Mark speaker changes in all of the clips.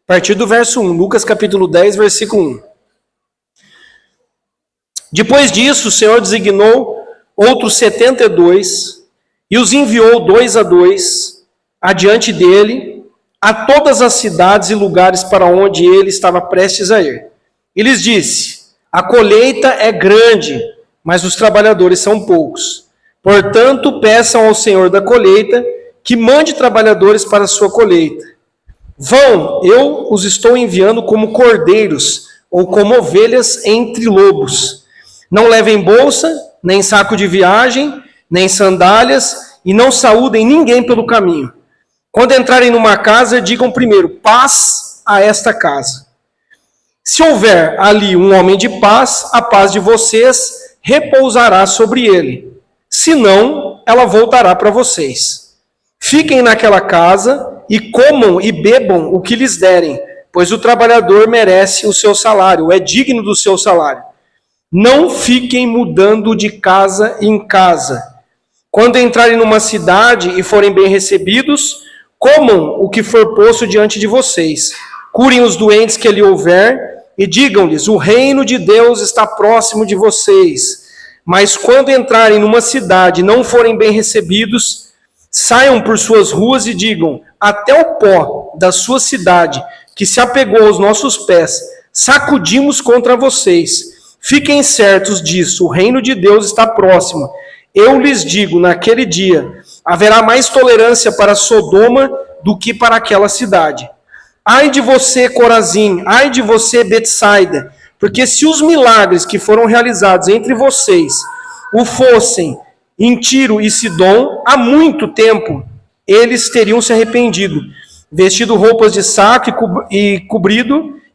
Speaker 1: partir do verso 1, Lucas capítulo 10, versículo 1. Depois disso, o Senhor designou outros 72 e os enviou 2 a 2 adiante dele a todas as cidades e lugares para onde ele estava prestes a ir. E lhes disse: a colheita é grande, mas os trabalhadores são poucos. Portanto, peçam ao Senhor da colheita que mande trabalhadores para a sua colheita. Vão, eu os estou enviando como cordeiros ou como ovelhas entre lobos. Não levem bolsa, nem saco de viagem, nem sandálias, e não saúdem ninguém pelo caminho. Quando entrarem numa casa, digam primeiro: paz a esta casa. Se houver ali um homem de paz, a paz de vocês repousará sobre ele. Se não, ela voltará para vocês. Fiquem naquela casa e comam e bebam o que lhes derem, pois o trabalhador merece o seu salário, é digno do seu salário. Não fiquem mudando de casa em casa. Quando entrarem numa cidade e forem bem recebidos, comam o que for posto diante de vocês. Curem os doentes que ali houver e digam-lhes: o reino de Deus está próximo de vocês. Mas quando entrarem numa cidade e não forem bem recebidos, saiam por suas ruas e digam: até o pó da sua cidade, que se apegou aos nossos pés, sacudimos contra vocês. Fiquem certos disso, o reino de Deus está próximo. Eu lhes digo, naquele dia, haverá mais tolerância para Sodoma do que para aquela cidade. Ai de você, Corazim, ai de você, Betsaida, porque se os milagres que foram realizados entre vocês o fossem em Tiro e Sidom, há muito tempo eles teriam se arrependido, vestido roupas de saco e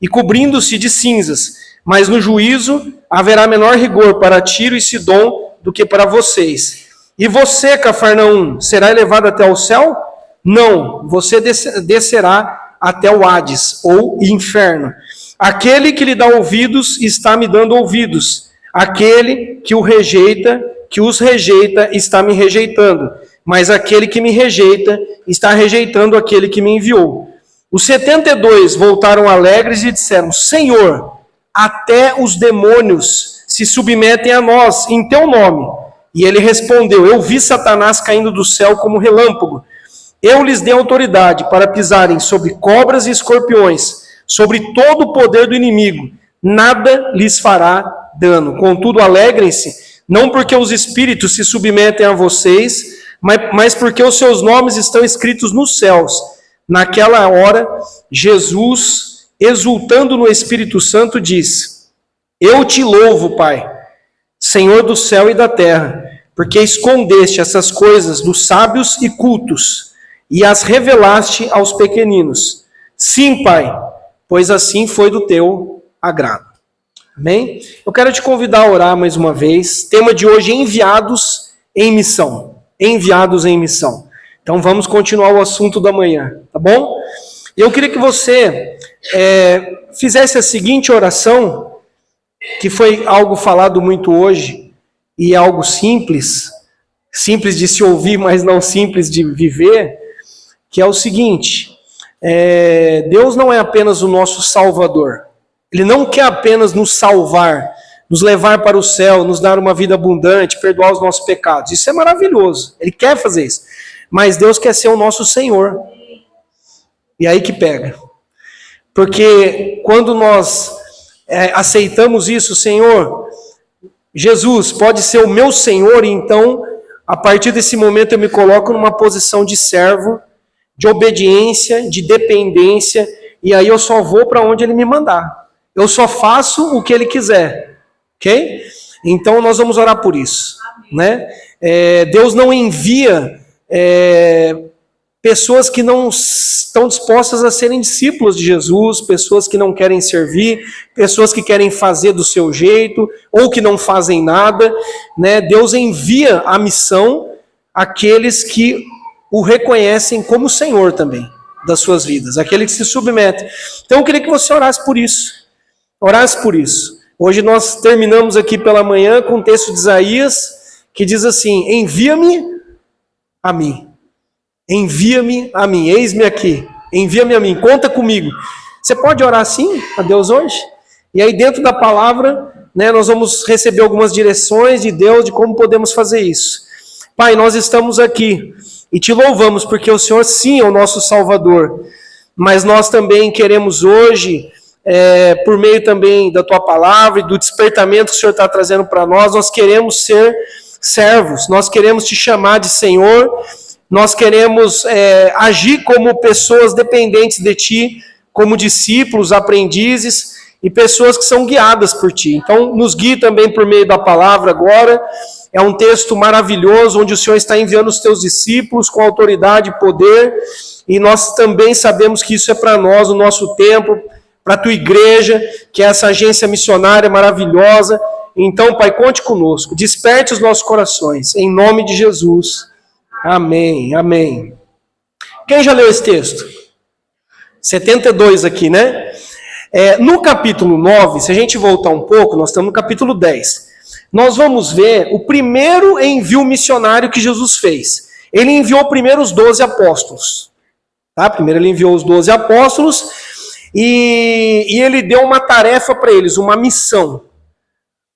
Speaker 1: cobrindo-se de cinzas. Mas no juízo haverá menor rigor para Tiro e Sidom do que para vocês. E você, Cafarnaum, será elevado até o céu? Não, você descerá até o Hades, ou inferno. Aquele que lhe dá ouvidos está me dando ouvidos. Aquele que os rejeita está me rejeitando. Mas aquele que me rejeita está rejeitando aquele que me enviou. Os 72 voltaram alegres e disseram: Senhor, até os demônios se submetem a nós em teu nome. E ele respondeu: eu vi Satanás caindo do céu como relâmpago. Eu lhes dei autoridade para pisarem sobre cobras e escorpiões, sobre todo o poder do inimigo. Nada lhes fará dano. Contudo, alegrem-se, não porque os espíritos se submetem a vocês, mas porque os seus nomes estão escritos nos céus. Naquela hora, Jesus, exultando no Espírito Santo, disse: eu te louvo, Pai, Senhor do céu e da terra, porque escondeste essas coisas dos sábios e cultos e as revelaste aos pequeninos. Sim, Pai, pois assim foi do teu agrado. Amém? Eu quero te convidar a orar mais uma vez. Tema de hoje: enviados em missão. Enviados em missão. Então vamos continuar o assunto da manhã, tá bom? Eu queria que você fizesse a seguinte oração, que foi algo falado muito hoje, e é algo simples de se ouvir, mas não simples de viver, que é o seguinte: Deus não é apenas o nosso Salvador. Ele não quer apenas nos salvar, nos levar para o céu, nos dar uma vida abundante, perdoar os nossos pecados. Isso é maravilhoso, Ele quer fazer isso. Mas Deus quer ser o nosso Senhor. E aí que pega. Porque quando nós aceitamos isso: Senhor, Jesus pode ser o meu Senhor, e então, a partir desse momento, eu me coloco numa posição de servo, de obediência, de dependência, e aí eu só vou para onde Ele me mandar. Eu só faço o que Ele quiser. Ok? Então nós vamos orar por isso. Né? Deus não envia pessoas que não estão dispostas a serem discípulos de Jesus, pessoas que não querem servir, pessoas que querem fazer do seu jeito, ou que não fazem nada, né? Deus envia a missão àqueles que o reconhecem como Senhor também das suas vidas, aqueles que se submetem. Então eu queria que você orasse por isso. Orasse por isso. Hoje nós terminamos aqui pela manhã com o texto de Isaías, que diz assim: envia-me a mim. Envia-me a mim, eis-me aqui, envia-me a mim, conta comigo. Você pode orar assim a Deus hoje? E aí dentro da palavra, né, nós vamos receber algumas direções de Deus de como podemos fazer isso. Pai, nós estamos aqui e te louvamos porque o Senhor sim é o nosso Salvador. Mas nós também queremos hoje, por meio também da tua palavra e do despertamento que o Senhor está trazendo para nós queremos ser servos, nós queremos te chamar de Senhor, nós queremos agir como pessoas dependentes de ti, como discípulos, aprendizes e pessoas que são guiadas por ti. Então, nos guie também por meio da palavra agora. É um texto maravilhoso, onde o Senhor está enviando os teus discípulos com autoridade e poder, e nós também sabemos que isso é para nós, o nosso tempo, para a tua igreja, que é essa agência missionária maravilhosa. Então, Pai, conte conosco, desperte os nossos corações, em nome de Jesus. Amém, amém. Quem já leu esse texto? 72 aqui, né? No capítulo 9, se a gente voltar um pouco, nós estamos no capítulo 10. Nós vamos ver o primeiro envio missionário que Jesus fez. Ele enviou primeiro os 12 apóstolos. Tá? Primeiro ele enviou os 12 apóstolos e ele deu uma tarefa para eles, uma missão.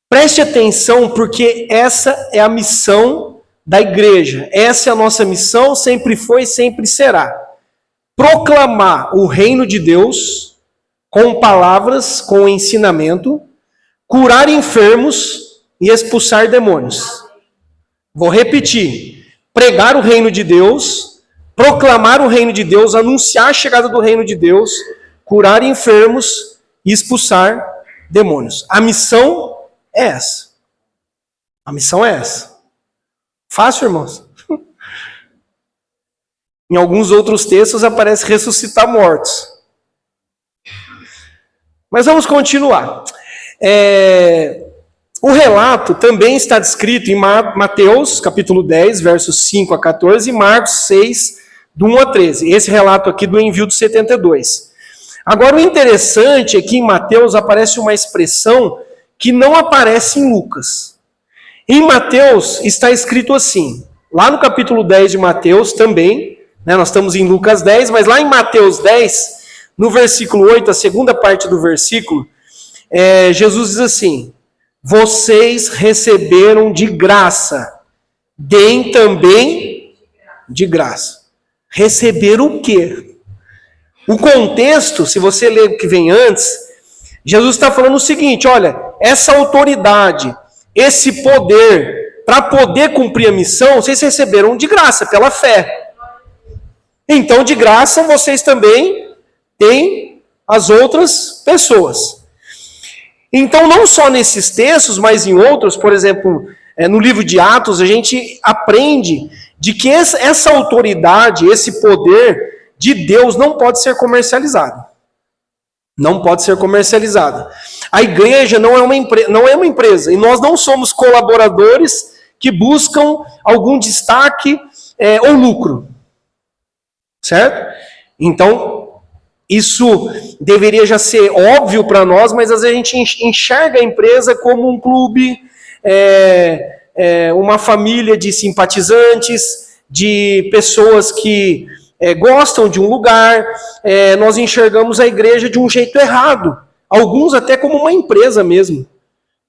Speaker 1: Preste atenção, porque essa é a missão da igreja. Essa é a nossa missão, sempre foi e sempre será. Proclamar o reino de Deus com palavras, com ensinamento, curar enfermos e expulsar demônios. Vou repetir. Pregar o reino de Deus, proclamar o reino de Deus, anunciar a chegada do reino de Deus, curar enfermos e expulsar demônios. A missão é essa. A missão é essa. Fácil, irmãos? Em alguns outros textos aparece ressuscitar mortos. Mas vamos continuar. O relato também está descrito em Mateus, capítulo 10, versos 5 a 14, e Marcos 6, do 1 a 13. Esse relato aqui do envio dos 72. Agora, o interessante é que em Mateus aparece uma expressão que não aparece em Lucas. Em Mateus está escrito assim, lá no capítulo 10 de Mateus também, né, nós estamos em Lucas 10, mas lá em Mateus 10, no versículo 8, a segunda parte do versículo, Jesus diz assim: vocês receberam de graça, deem também de graça. Receberam o quê? O contexto, se você ler o que vem antes, Jesus está falando o seguinte: olha, essa autoridade, esse poder, para poder cumprir a missão, vocês receberam de graça, pela fé. Então, de graça, vocês também têm as outras pessoas. Então, não só nesses textos, mas em outros, por exemplo, no livro de Atos, a gente aprende de que essa autoridade, esse poder de Deus não pode ser comercializado. Não pode ser comercializado. A igreja não é uma empresa, e nós não somos colaboradores que buscam algum destaque ou lucro. Certo? Então, isso deveria já ser óbvio para nós, mas às vezes a gente enxerga a empresa como um clube, uma família de simpatizantes, de pessoas que gostam de um lugar. Nós enxergamos a igreja de um jeito errado. Alguns até como uma empresa mesmo,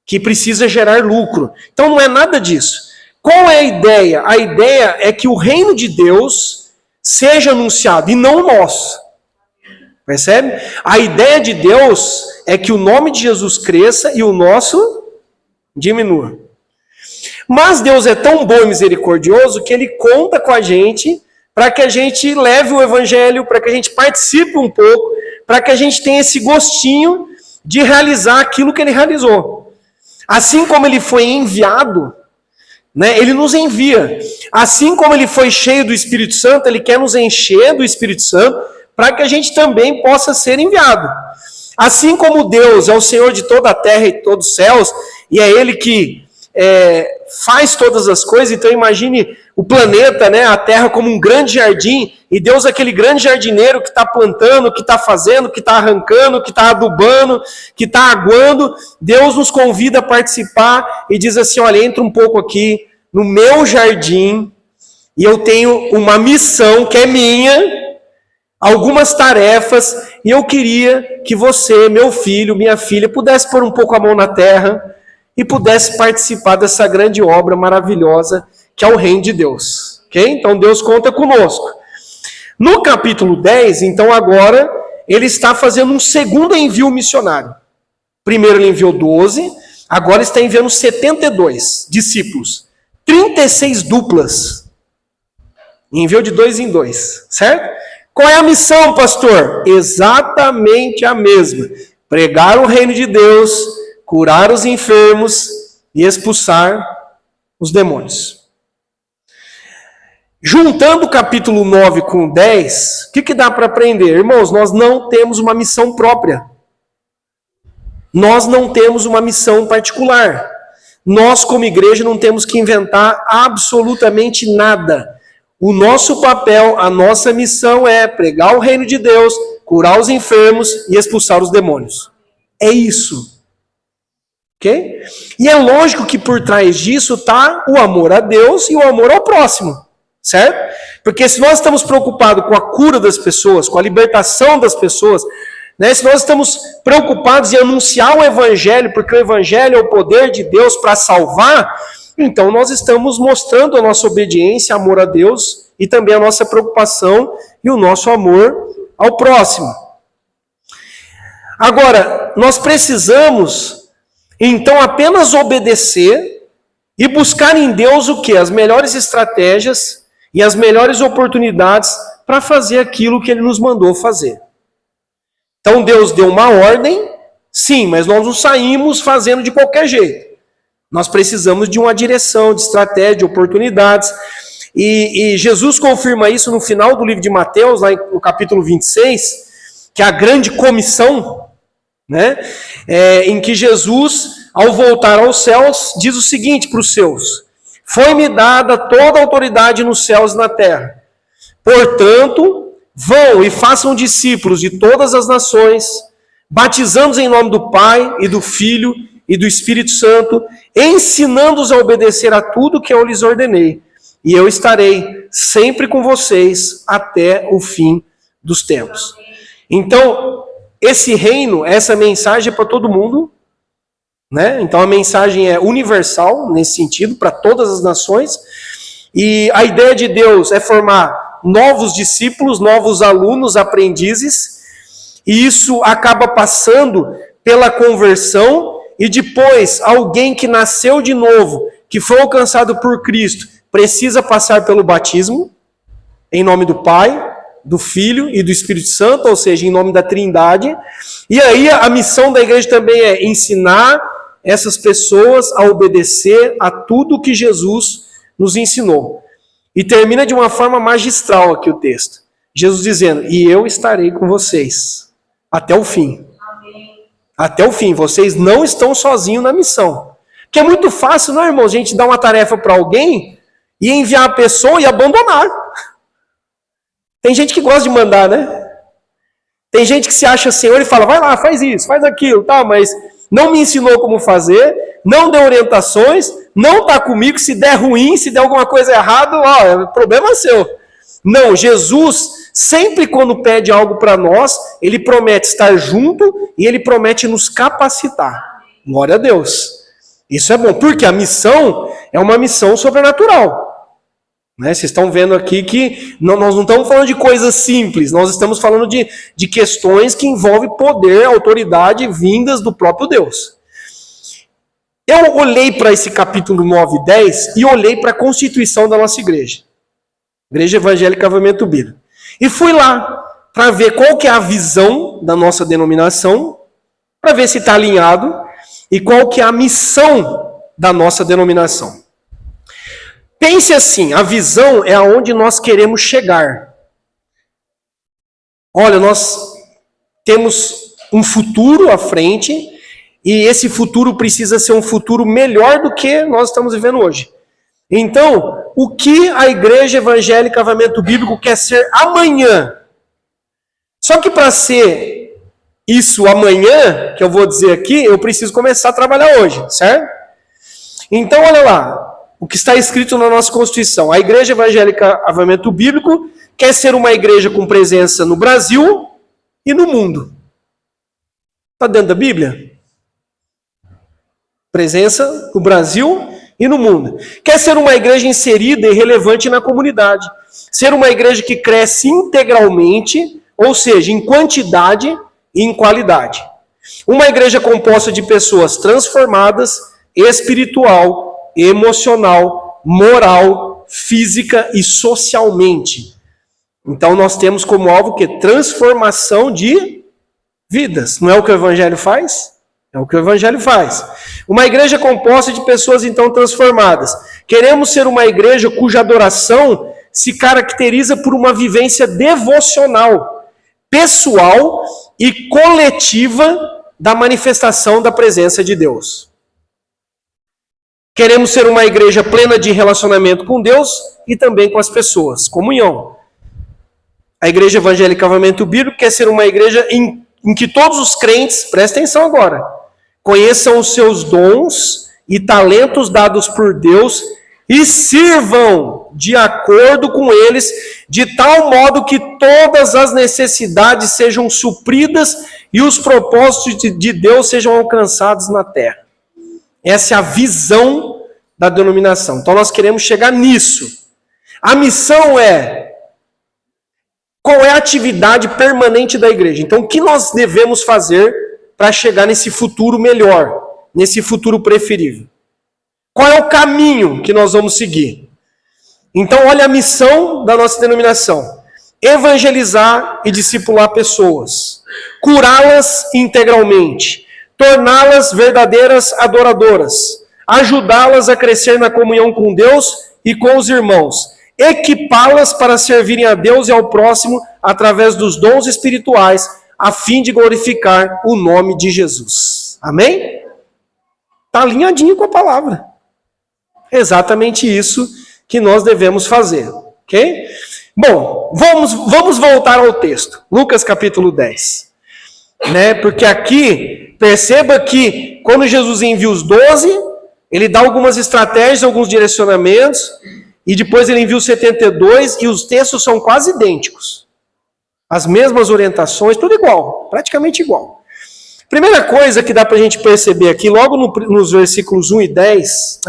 Speaker 1: que precisa gerar lucro. Então não é nada disso. Qual é a ideia? A ideia é que o reino de Deus seja anunciado, e não o nosso. Percebe? A ideia de Deus é que o nome de Jesus cresça e o nosso diminua. Mas Deus é tão bom e misericordioso que Ele conta com a gente para que a gente leve o evangelho, para que a gente participe um pouco, para que a gente tenha esse gostinho de realizar aquilo que Ele realizou. Assim como Ele foi enviado, né, Ele nos envia. Assim como Ele foi cheio do Espírito Santo, Ele quer nos encher do Espírito Santo, para que a gente também possa ser enviado. Assim como Deus é o Senhor de toda a terra e todos os céus, e é Ele que faz todas as coisas, então imagine o planeta, né, a terra como um grande jardim, e Deus é aquele grande jardineiro que está plantando, que está fazendo, que está arrancando, que está adubando, que está aguando. Deus nos convida a participar e diz assim: olha, entra um pouco aqui no meu jardim, e eu tenho uma missão que é minha, algumas tarefas, e eu queria que você, meu filho, minha filha, pudesse pôr um pouco a mão na terra e pudesse participar dessa grande obra maravilhosa que é o reino de Deus. Ok? Então Deus conta conosco. No capítulo 10, então agora, ele está fazendo um segundo envio missionário. Primeiro ele enviou 12, agora está enviando 72 discípulos. 36 duplas. Enviou de 2 em 2, certo? Qual é a missão, pastor? Exatamente a mesma. Pregar o reino de Deus, curar os enfermos e expulsar os demônios. Juntando o capítulo 9 com o 10, o que dá para aprender? Irmãos, nós não temos uma missão própria. Nós não temos uma missão particular. Nós, como igreja, não temos que inventar absolutamente nada. O nosso papel, a nossa missão é pregar o reino de Deus, curar os enfermos e expulsar os demônios. É isso. Ok? E é lógico que por trás disso está o amor a Deus e o amor ao próximo. Certo? Porque se nós estamos preocupados com a cura das pessoas, com a libertação das pessoas, né, se nós estamos preocupados em anunciar o evangelho, porque o evangelho é o poder de Deus para salvar, então nós estamos mostrando a nossa obediência, amor a Deus e também a nossa preocupação e o nosso amor ao próximo. Agora, nós precisamos então apenas obedecer e buscar em Deus o quê? As melhores estratégias e as melhores oportunidades para fazer aquilo que Ele nos mandou fazer. Então Deus deu uma ordem, sim, mas nós não saímos fazendo de qualquer jeito. Nós precisamos de uma direção, de estratégia, de oportunidades. E Jesus confirma isso no final do livro de Mateus, lá no capítulo 26, que é a grande comissão, né? Em que Jesus, ao voltar aos céus, diz o seguinte para os seus: foi-me dada toda a autoridade nos céus e na terra. Portanto, vão e façam discípulos de todas as nações, batizando-os em nome do Pai e do Filho e do Espírito Santo, ensinando-os a obedecer a tudo que eu lhes ordenei. E eu estarei sempre com vocês até o fim dos tempos. Então, esse reino, essa mensagem é para todo mundo. Né? Então a mensagem é universal nesse sentido, para todas as nações, e a ideia de Deus é formar novos discípulos, novos alunos, aprendizes, e isso acaba passando pela conversão, e depois alguém que nasceu de novo, que foi alcançado por Cristo, precisa passar pelo batismo, em nome do Pai, do Filho e do Espírito Santo, ou seja, em nome da Trindade, e aí a missão da igreja também é ensinar essas pessoas a obedecer a tudo que Jesus nos ensinou. E termina de uma forma magistral aqui o texto. Jesus dizendo: e eu estarei com vocês até o fim. Amém. Até o fim. Vocês não estão sozinhos na missão. Porque é muito fácil, não é, irmão? A gente dar uma tarefa para alguém e enviar a pessoa e abandonar. Tem gente que gosta de mandar, né? Tem gente que se acha senhor e fala: vai lá, faz isso, faz aquilo, tá, mas não me ensinou como fazer, não deu orientações, não está comigo, se der ruim, se der alguma coisa errada, ó, problema seu. Não, Jesus, sempre quando pede algo para nós, Ele promete estar junto e Ele promete nos capacitar. Glória a Deus. Isso é bom, porque a missão é uma missão sobrenatural. Né? Vocês estão vendo aqui que nós não estamos falando de coisas simples, nós estamos falando de questões que envolvem poder, autoridade vindas do próprio Deus. Eu olhei para esse capítulo 9 e 10 e olhei para a constituição da nossa igreja. Igreja Evangélica Avivamento Bíblico. E fui lá para ver qual que é a visão da nossa denominação, para ver se está alinhado, e qual que é a missão da nossa denominação. Pense assim, a visão é aonde nós queremos chegar. Olha, nós temos um futuro à frente e esse futuro precisa ser um futuro melhor do que nós estamos vivendo hoje. Então, o que a Igreja Evangélica Avivamento Bíblico quer ser amanhã? Só que para ser isso amanhã, que eu vou dizer aqui, eu preciso começar a trabalhar hoje, certo? Então, olha lá. O que está escrito na nossa Constituição. A Igreja Evangélica Avivamento Bíblico quer ser uma igreja com presença no Brasil e no mundo. Está dentro da Bíblia? Presença no Brasil e no mundo. Quer ser uma igreja inserida e relevante na comunidade. Ser uma igreja que cresce integralmente, ou seja, em quantidade e em qualidade. Uma igreja composta de pessoas transformadas, espiritual, emocional, moral, física e socialmente. Então nós temos como alvo o quê? Transformação de vidas. Não é o que o Evangelho faz? É o que o Evangelho faz. Uma igreja composta de pessoas então transformadas. Queremos ser uma igreja cuja adoração se caracteriza por uma vivência devocional, pessoal e coletiva da manifestação da presença de Deus. Queremos ser uma igreja plena de relacionamento com Deus e também com as pessoas, comunhão. A Igreja Evangélica Avivamento Bíblico quer ser uma igreja em que todos os crentes, presta atenção agora, conheçam os seus dons e talentos dados por Deus e sirvam de acordo com eles, de tal modo que todas as necessidades sejam supridas e os propósitos de Deus sejam alcançados na terra. Essa é a visão da denominação. Então nós queremos chegar nisso. A missão é: qual é a atividade permanente da igreja? Então o que nós devemos fazer para chegar nesse futuro melhor, nesse futuro preferível? Qual é o caminho que nós vamos seguir? Então olha a missão da nossa denominação: evangelizar e discipular pessoas, curá-las integralmente, torná-las verdadeiras adoradoras, ajudá-las a crescer na comunhão com Deus e com os irmãos, equipá-las para servirem a Deus e ao próximo através dos dons espirituais, a fim de glorificar o nome de Jesus. Amém? Está alinhadinho com a palavra. É exatamente isso que nós devemos fazer. Ok? Bom, vamos voltar ao texto. Lucas capítulo 10. Porque aqui, perceba que quando Jesus envia os 12, ele dá algumas estratégias, alguns direcionamentos, e depois ele envia os 72, e os textos são quase idênticos. As mesmas orientações, tudo igual, praticamente igual. Primeira coisa que dá para a gente perceber aqui, logo nos versículos 1 e 2,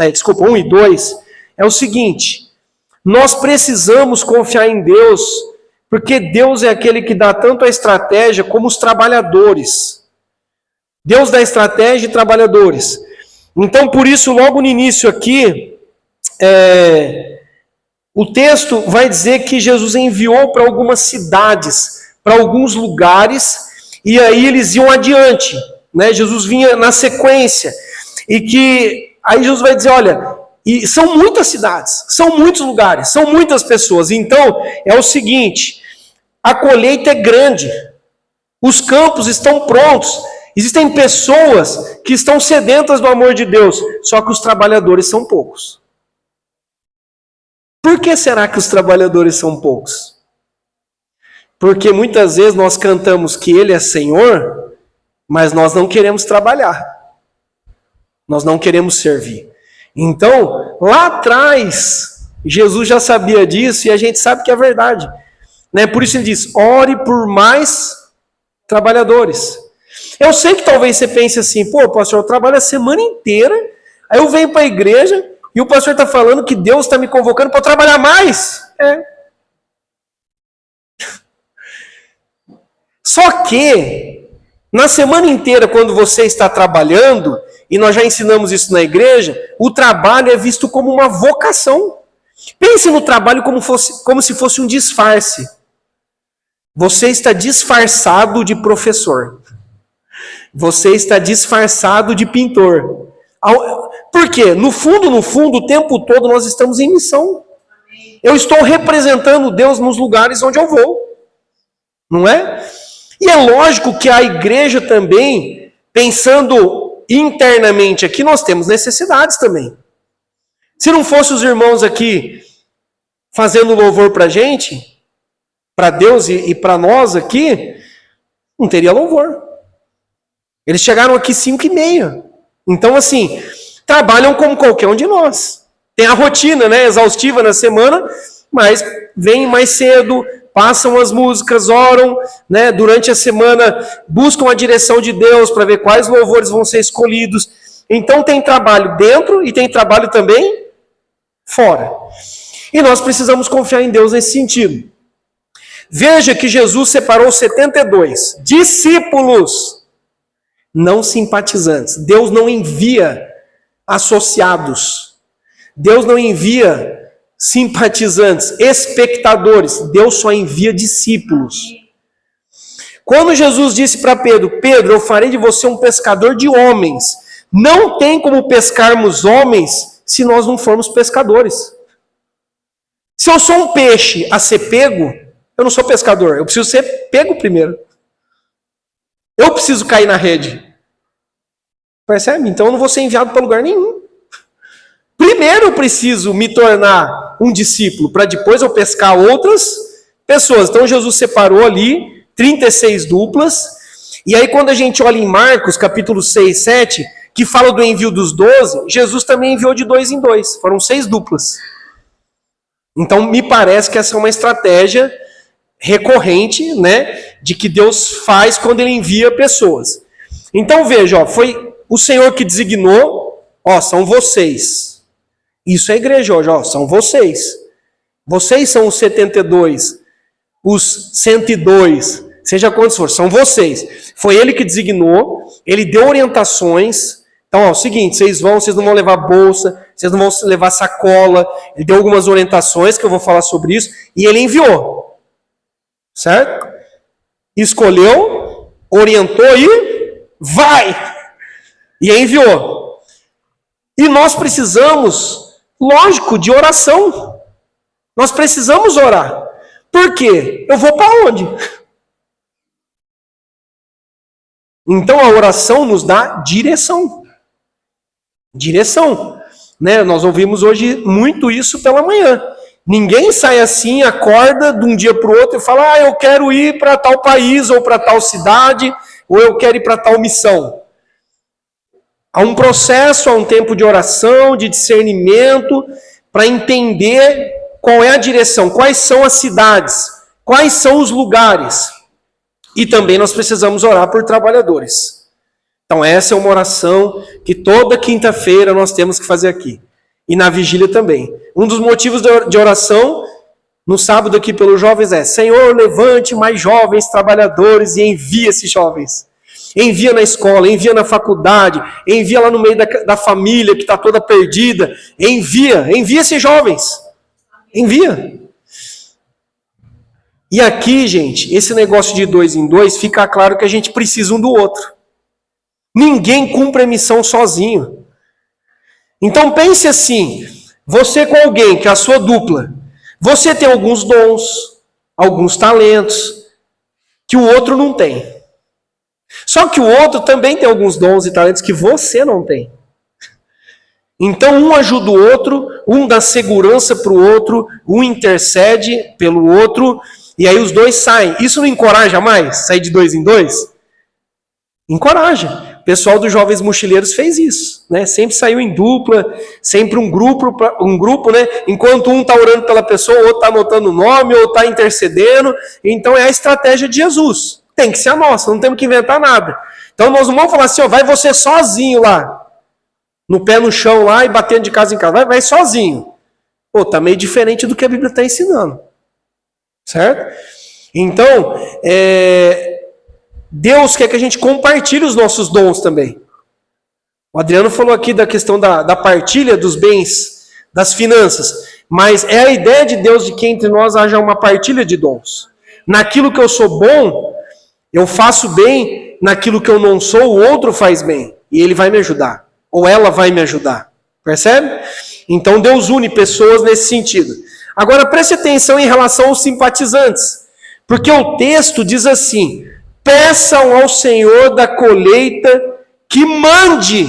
Speaker 1: é o seguinte: nós precisamos confiar em Deus, porque Deus é aquele que dá tanto a estratégia como os trabalhadores. Deus dá estratégia e trabalhadores. Então, por isso, logo no início aqui, o texto vai dizer que Jesus enviou para algumas cidades, para alguns lugares, e aí eles iam adiante. Jesus vinha na sequência. E que aí Jesus vai dizer, olha, e são muitas cidades, são muitos lugares, são muitas pessoas. Então, é o seguinte: a colheita é grande, os campos estão prontos, existem pessoas que estão sedentas do amor de Deus, só que os trabalhadores são poucos. Por que será que os trabalhadores são poucos? Porque muitas vezes nós cantamos que Ele é Senhor, mas nós não queremos trabalhar. Nós não queremos servir. Então, lá atrás, Jesus já sabia disso e a gente sabe que é verdade. Por isso ele diz, ore por mais trabalhadores. Eu sei que talvez você pense assim, pastor, eu trabalho a semana inteira, aí eu venho para a igreja e o pastor está falando que Deus está me convocando para eu trabalhar mais. Só que, na semana inteira, quando você está trabalhando, e nós já ensinamos isso na igreja, o trabalho é visto como uma vocação. Pense no trabalho como se fosse um disfarce. Você está disfarçado de professor. Você está disfarçado de pintor. Por quê? No fundo, o tempo todo nós estamos em missão. Eu estou representando Deus nos lugares onde eu vou. Não é? E é lógico que a igreja também, pensando internamente aqui, nós temos necessidades também. Se não fossem os irmãos aqui fazendo louvor para a gente, para Deus e para nós aqui, não teria louvor. Eles chegaram aqui 5h30. Então, assim, trabalham como qualquer um de nós. Tem a rotina, exaustiva na semana, mas vem mais cedo, passam as músicas, oram, né, durante a semana, buscam a direção de Deus para ver quais louvores vão ser escolhidos. Então tem trabalho dentro e tem trabalho também fora. E nós precisamos confiar em Deus nesse sentido. Veja que Jesus separou 72 discípulos, não simpatizantes. Deus não envia associados. Deus não envia simpatizantes, espectadores. Deus só envia discípulos. Quando Jesus disse para Pedro, Pedro, eu farei de você um pescador de homens. Não tem como pescarmos homens se nós não formos pescadores. Se eu sou um peixe a ser pego, eu não sou pescador, eu preciso ser pego primeiro. Eu preciso cair na rede. Percebe? Então eu não vou ser enviado para lugar nenhum. Primeiro eu preciso me tornar um discípulo, para depois eu pescar outras pessoas. Então Jesus separou ali 36 duplas. E aí quando a gente olha em Marcos, capítulo 6, 7, que fala do envio dos 12, Jesus também enviou de 2 em 2. Foram 6 duplas. Então me parece que essa é uma estratégia recorrente, né, de que Deus faz quando ele envia pessoas. Então veja, ó, foi o Senhor que designou, ó, são vocês. Isso é igreja hoje, ó, são vocês. Vocês são os 72, os 102, seja quantos for, são vocês. Foi ele que designou, ele deu orientações. Então, ó, é o seguinte, vocês não vão levar bolsa, vocês não vão levar sacola. Ele deu algumas orientações, que eu vou falar sobre isso, e ele enviou. Certo? Escolheu, orientou e vai! E enviou. E nós precisamos, lógico, de oração. Nós precisamos orar. Por quê? Eu vou para onde? Então a oração nos dá direção. Direção. Né? Nós ouvimos hoje muito isso pela manhã. Ninguém sai assim, acorda de um dia para o outro e fala, eu quero ir para tal país, ou para tal cidade, ou eu quero ir para tal missão. Há um processo, há um tempo de oração, de discernimento, para entender qual é a direção, quais são as cidades, quais são os lugares. E também nós precisamos orar por trabalhadores. Então essa é uma oração que toda quinta-feira nós temos que fazer aqui. E na vigília também. Um dos motivos de oração, no sábado aqui pelos jovens é, Senhor, levante mais jovens trabalhadores e envia esses jovens. Envia na escola, envia na faculdade, envia lá no meio da família que está toda perdida. Envia esses jovens. Envia. E aqui, gente, esse negócio de 2 em 2, fica claro que a gente precisa um do outro. Ninguém cumpre a missão sozinho. Então pense assim, você com alguém que é a sua dupla, você tem alguns dons, alguns talentos, que o outro não tem. Só que o outro também tem alguns dons e talentos que você não tem. Então um ajuda o outro, um dá segurança para o outro, um intercede pelo outro, e aí os dois saem. Isso não encoraja mais? Sair de 2 em 2? Encoraja. O pessoal dos Jovens Mochileiros fez isso, né? Sempre saiu em dupla, sempre um grupo, né? Enquanto um está orando pela pessoa, o outro está anotando o nome, ou está intercedendo. Então é a estratégia de Jesus. Tem que ser a nossa, não temos que inventar nada. Então nós não vamos falar assim, ó, vai você sozinho lá, no pé no chão lá e batendo de casa em casa. Vai sozinho. Pô, tá meio diferente do que a Bíblia está ensinando. Certo? Então, Deus quer que a gente compartilhe os nossos dons também. O Adriano falou aqui da questão da partilha dos bens, das finanças. Mas é a ideia de Deus de que entre nós haja uma partilha de dons. Naquilo que eu sou bom, eu faço bem. Naquilo que eu não sou, o outro faz bem. E ele vai me ajudar. Ou ela vai me ajudar. Percebe? Então Deus une pessoas nesse sentido. Agora preste atenção em relação aos simpatizantes. Porque o texto diz assim... Peçam ao Senhor da colheita que mande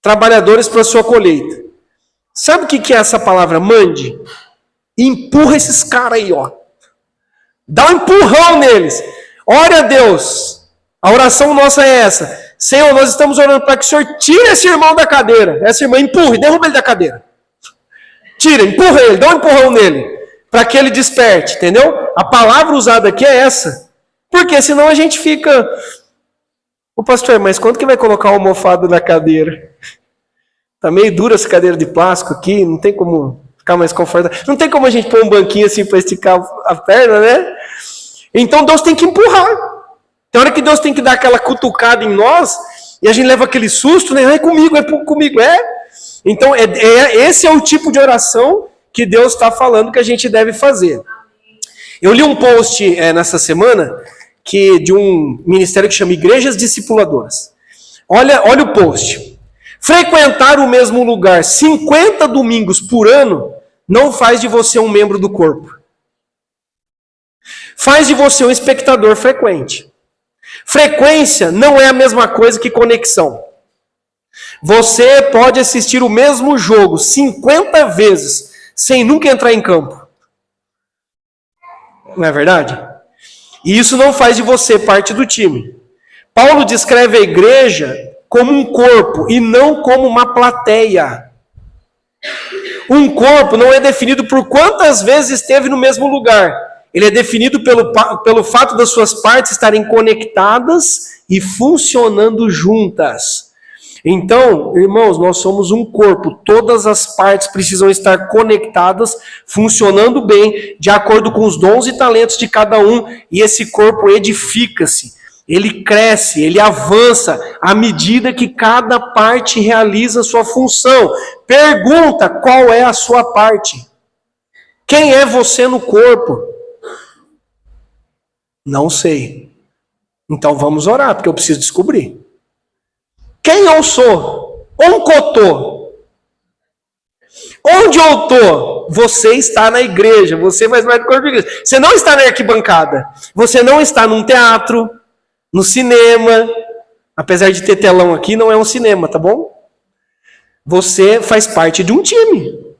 Speaker 1: trabalhadores para a sua colheita. Sabe o que é essa palavra mande? Empurra esses caras aí, ó. Dá um empurrão neles. Ore a Deus. A oração nossa é essa. Senhor, nós estamos orando para que o Senhor tire esse irmão da cadeira. Essa irmã, empurre, derruba ele da cadeira. Tira, empurra ele, dá um empurrão nele. para que ele desperte, entendeu? A palavra usada aqui é essa. Porque senão a gente fica... Ô pastor, mas quando que vai colocar o almofado na cadeira? Tá meio dura essa cadeira de plástico aqui, não tem como ficar mais confortável. Não tem como a gente pôr um banquinho assim para esticar a perna, né? Então Deus tem que empurrar. Tem hora que Deus tem que dar aquela cutucada em nós e a gente leva aquele susto, né? É comigo, Então esse é o tipo de oração que Deus está falando que a gente deve fazer. Eu li um post nessa semana de um ministério que chama Igrejas Discipuladoras. Olha o post. Frequentar o mesmo lugar 50 domingos por ano não faz de você um membro do corpo. Faz de você um espectador frequente. Frequência não é a mesma coisa que conexão. Você pode assistir o mesmo jogo 50 vezes sem nunca entrar em campo. Não é verdade? E isso não faz de você parte do time. Paulo descreve a igreja como um corpo e não como uma plateia. Um corpo não é definido por quantas vezes esteve no mesmo lugar. Ele é definido pelo fato das suas partes estarem conectadas e funcionando juntas. Então, irmãos, nós somos um corpo. Todas as partes precisam estar conectadas, funcionando bem, de acordo com os dons e talentos de cada um. E esse corpo edifica-se, ele cresce, ele avança à medida que cada parte realiza a sua função. Pergunta: qual é a sua parte? Quem é você no corpo? Não sei. Então vamos orar, porque eu preciso descobrir. Quem eu sou? Onde eu estou? Onde eu estou? Você está na igreja. Você faz parte do corpo da igreja. Você não está na arquibancada. Você não está num teatro, no cinema. Apesar de ter telão aqui, não é um cinema, tá bom? Você faz parte de um time,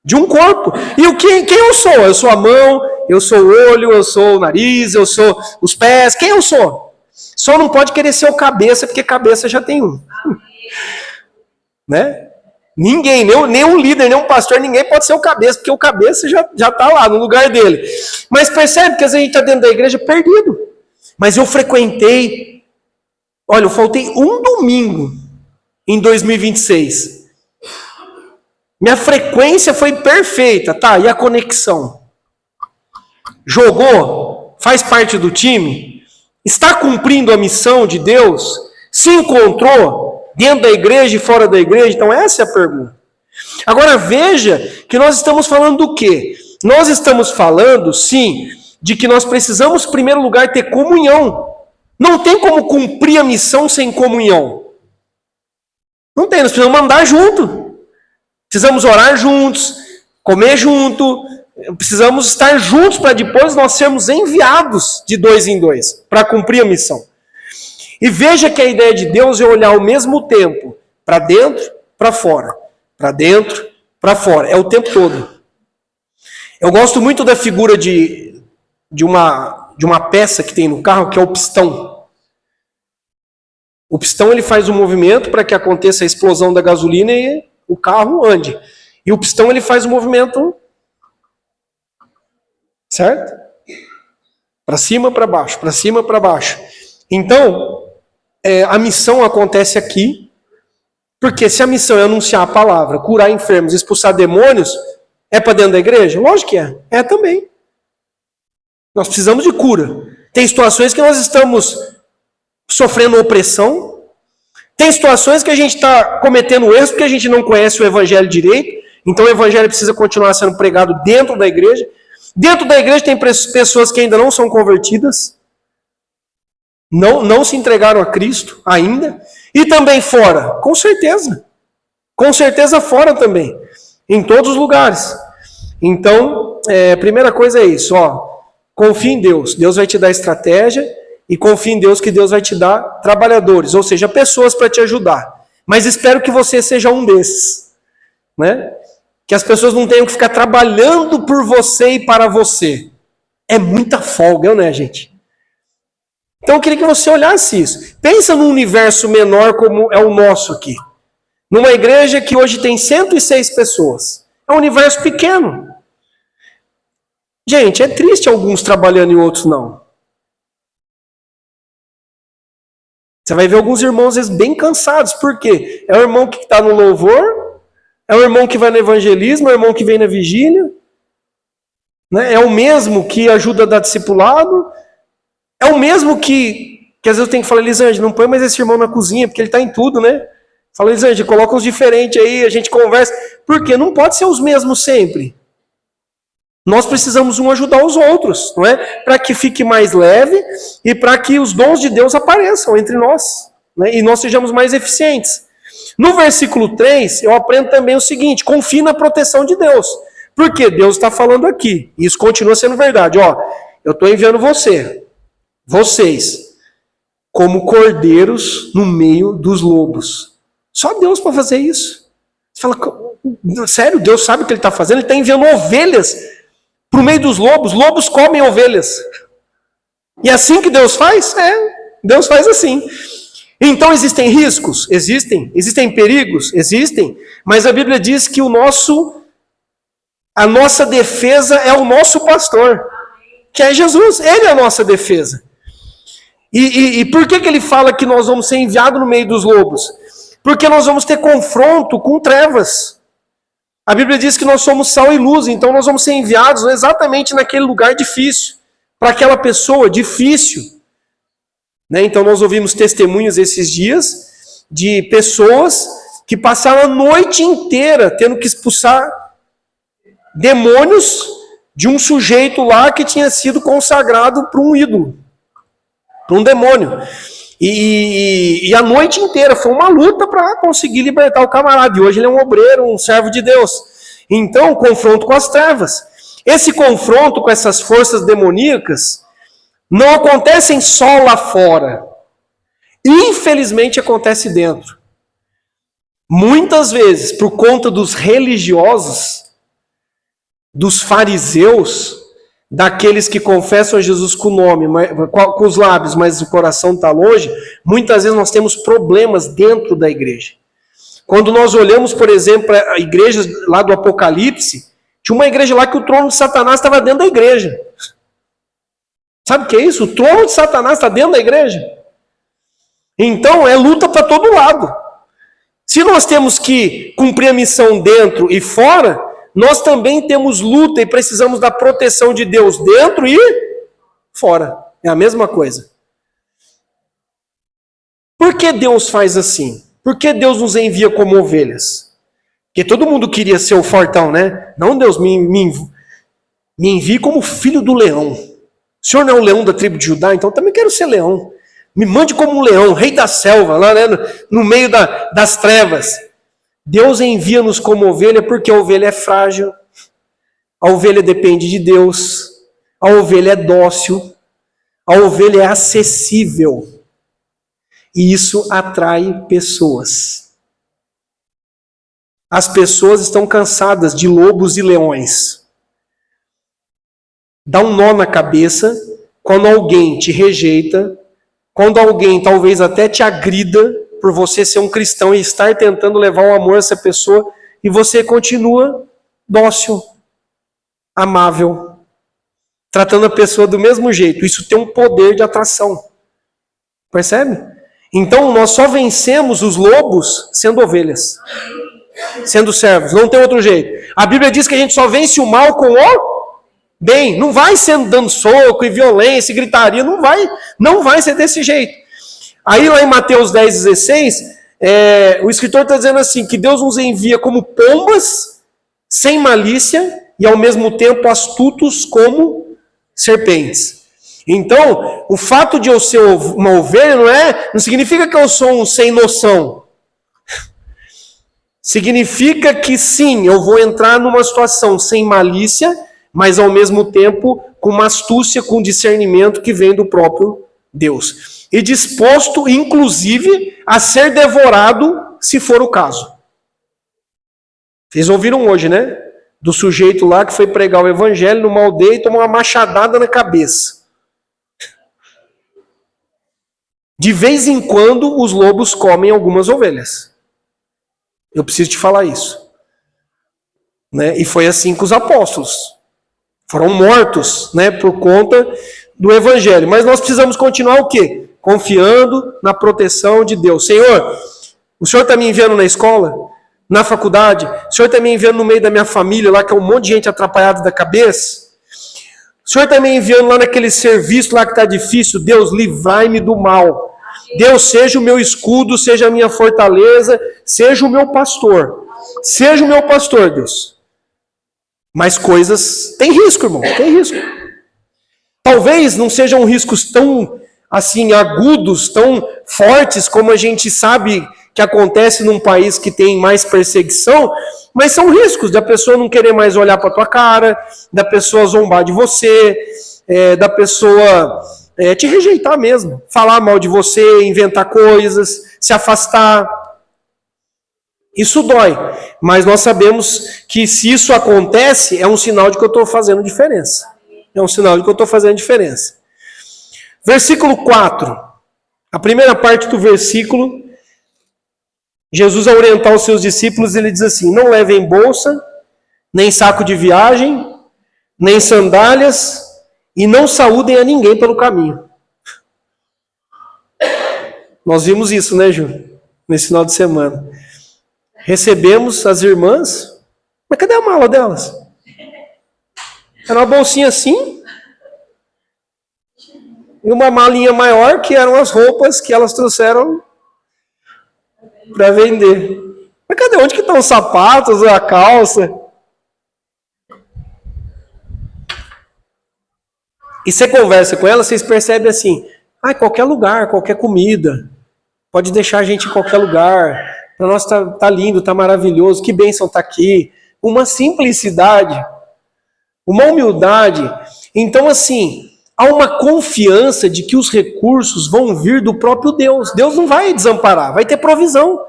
Speaker 1: de um corpo. E quem eu sou? Eu sou a mão, eu sou o olho, eu sou o nariz, eu sou os pés. Quem eu sou? Só não pode querer ser o cabeça, porque cabeça já tem um. Né? Ninguém, nem um líder, nem um pastor, ninguém pode ser o cabeça, porque o cabeça já está lá, no lugar dele. Mas percebe que às vezes a gente está dentro da igreja perdido. Mas eu frequentei, olha, eu faltei um domingo em 2026. Minha frequência foi perfeita, tá? E a conexão? Jogou? Faz parte do time? Está cumprindo a missão de Deus? Se encontrou dentro da igreja e fora da igreja? Então essa é a pergunta. Agora veja que nós estamos falando do quê? Nós estamos falando, sim, de que nós precisamos, em primeiro lugar, ter comunhão. Não tem como cumprir a missão sem comunhão. Não tem, nós precisamos andar junto. Precisamos orar juntos, comer junto, precisamos estar juntos para depois nós sermos enviados de 2 em 2 para cumprir a missão. E veja que a ideia de Deus é olhar ao mesmo tempo para dentro, para fora. Para dentro, para fora. É o tempo todo. Eu gosto muito da figura de uma peça que tem no carro, que é o pistão. O pistão ele faz um movimento para que aconteça a explosão da gasolina e o carro ande. E o pistão ele faz um movimento, certo? Para cima, para baixo, para cima, para baixo. Então, a missão acontece aqui, porque se a missão é anunciar a palavra, curar enfermos, expulsar demônios, é para dentro da igreja? Lógico que é. É também. Nós precisamos de cura. Tem situações que nós estamos sofrendo opressão. Tem situações que a gente está cometendo erros porque a gente não conhece o evangelho direito. Então o evangelho precisa continuar sendo pregado dentro da igreja. Dentro da igreja tem pessoas que ainda não são convertidas. Não se entregaram a Cristo ainda. E também fora. Com certeza. Com certeza fora também. Em todos os lugares. Então, a primeira coisa é isso. Confie em Deus. Deus vai te dar estratégia. E confie em Deus que Deus vai te dar trabalhadores. Ou seja, pessoas para te ajudar. Mas espero que você seja um desses. Né? Que as pessoas não tenham que ficar trabalhando por você e para você. É muita folga, né, gente? Então eu queria que você olhasse isso. Pensa num universo menor como é o nosso aqui. Numa igreja que hoje tem 106 pessoas. É um universo pequeno. Gente, é triste alguns trabalhando e outros não. Você vai ver alguns irmãos, às vezes, bem cansados. Por quê? É o irmão que está no louvor, é o irmão que vai no evangelismo, é o irmão que vem na vigília, né? É o mesmo que ajuda a dar discipulado, é o mesmo que às vezes eu tenho que falar, Elisângela, não põe mais esse irmão na cozinha, porque ele está em tudo, né? Fala, Elisângela, coloca uns diferentes aí, a gente conversa. Por quê? Não pode ser os mesmos sempre. Nós precisamos um ajudar os outros, não é? Para que fique mais leve e para que os dons de Deus apareçam entre nós, né? E nós sejamos mais eficientes. No versículo 3, eu aprendo também o seguinte: confie na proteção de Deus. Porque Deus está falando aqui, e isso continua sendo verdade. Ó, eu estou enviando vocês, como cordeiros no meio dos lobos. Só Deus para fazer isso. Você fala, sério, Deus sabe o que Ele está fazendo? Ele está enviando ovelhas para o meio dos lobos. Lobos comem ovelhas. E é assim que Deus faz? Deus faz assim. Então existem riscos? Existem. Existem perigos? Existem. Mas a Bíblia diz que a nossa defesa é o nosso pastor, que é Jesus. Ele é a nossa defesa. E por que ele fala que nós vamos ser enviados no meio dos lobos? Porque nós vamos ter confronto com trevas. A Bíblia diz que nós somos sal e luz, então nós vamos ser enviados exatamente naquele lugar difícil, para aquela pessoa difícil. Né? Então nós ouvimos testemunhos esses dias de pessoas que passaram a noite inteira tendo que expulsar demônios de um sujeito lá que tinha sido consagrado para um ídolo, para um demônio. E a noite inteira foi uma luta para conseguir libertar o camarada. E hoje ele é um obreiro, um servo de Deus. Então, confronto com as trevas. Esse confronto com essas forças demoníacas não acontecem só lá fora. Infelizmente acontece dentro. Muitas vezes, por conta dos religiosos, dos fariseus, daqueles que confessam a Jesus com o nome, com os lábios, mas o coração está longe, muitas vezes nós temos problemas dentro da igreja. Quando nós olhamos, por exemplo, a igreja lá do Apocalipse, tinha uma igreja lá que o trono de Satanás estava dentro da igreja. Sabe o que é isso? O trono de Satanás está dentro da igreja. Então, é luta para todo lado. Se nós temos que cumprir a missão dentro e fora, nós também temos luta e precisamos da proteção de Deus dentro e fora. É a mesma coisa. Por que Deus faz assim? Por que Deus nos envia como ovelhas? Porque todo mundo queria ser o fortão, né? Não, Deus, me envie como filho do leão. O senhor não é o leão da tribo de Judá, então eu também quero ser leão. Me mande como um leão, rei da selva, lá, né, no meio das trevas. Deus envia-nos como ovelha porque a ovelha é frágil, a ovelha depende de Deus, a ovelha é dócil, a ovelha é acessível. E isso atrai pessoas. As pessoas estão cansadas de lobos e leões. Dá um nó na cabeça quando alguém te rejeita, quando alguém talvez até te agrida por você ser um cristão e estar tentando levar o amor a essa pessoa, e você continua dócil, amável, tratando a pessoa do mesmo jeito. Isso tem um poder de atração. Percebe? Então nós só vencemos os lobos sendo ovelhas, sendo servos. Não tem outro jeito. A Bíblia diz que a gente só vence o mal com o bem. Não vai sendo dando soco e violência e gritaria. Não vai ser desse jeito. Aí lá em Mateus 10,16, o escritor está dizendo assim, que Deus nos envia como pombas, sem malícia, e ao mesmo tempo astutos como serpentes. Então, o fato de eu ser uma ovelha não significa que eu sou um sem noção. Significa que sim, eu vou entrar numa situação sem malícia, mas ao mesmo tempo com uma astúcia, com discernimento que vem do próprio Deus. E disposto, inclusive, a ser devorado, se for o caso. Vocês ouviram hoje, né? Do sujeito lá que foi pregar o evangelho numa aldeia e tomou uma machadada na cabeça. De vez em quando, os lobos comem algumas ovelhas. Eu preciso te falar isso. Né? E foi assim com os apóstolos. Foram mortos, né, por conta do evangelho. Mas nós precisamos continuar o quê? Confiando na proteção de Deus. Senhor, o Senhor está me enviando na escola, na faculdade? O Senhor está me enviando no meio da minha família, lá que é um monte de gente atrapalhada da cabeça? O Senhor está me enviando lá naquele serviço lá que está difícil? Deus, livrai-me do mal. Deus, seja o meu escudo, seja a minha fortaleza, seja o meu pastor. Seja o meu pastor, Deus. Mas coisas... Tem risco, irmão, tem risco. Talvez não sejam riscos tão, assim, agudos, tão fortes, como a gente sabe que acontece num país que tem mais perseguição, mas são riscos da pessoa não querer mais olhar para tua cara, da pessoa zombar de você, da pessoa te rejeitar mesmo, falar mal de você, inventar coisas, se afastar. Isso dói, mas nós sabemos que se isso acontece, é um sinal de que eu estou fazendo diferença. É um sinal de que eu estou fazendo diferença. Versículo 4. A primeira parte do versículo, Jesus, ao orientar os seus discípulos, ele diz assim: não levem bolsa, nem saco de viagem, nem sandálias, e não saúdem a ninguém pelo caminho. Nós vimos isso, né, Ju? Nesse final de semana. Recebemos as irmãs, mas cadê a mala delas? Era uma bolsinha assim, e uma malinha maior, que eram as roupas que elas trouxeram para vender. Mas cadê? Onde que estão os sapatos, a calça? E você conversa com elas, vocês percebem assim, qualquer lugar, qualquer comida, pode deixar a gente em qualquer lugar, para nós tá lindo, tá maravilhoso, que bênção tá aqui. Uma simplicidade, uma humildade. Então, assim, há uma confiança de que os recursos vão vir do próprio Deus. Deus não vai desamparar, vai ter provisão.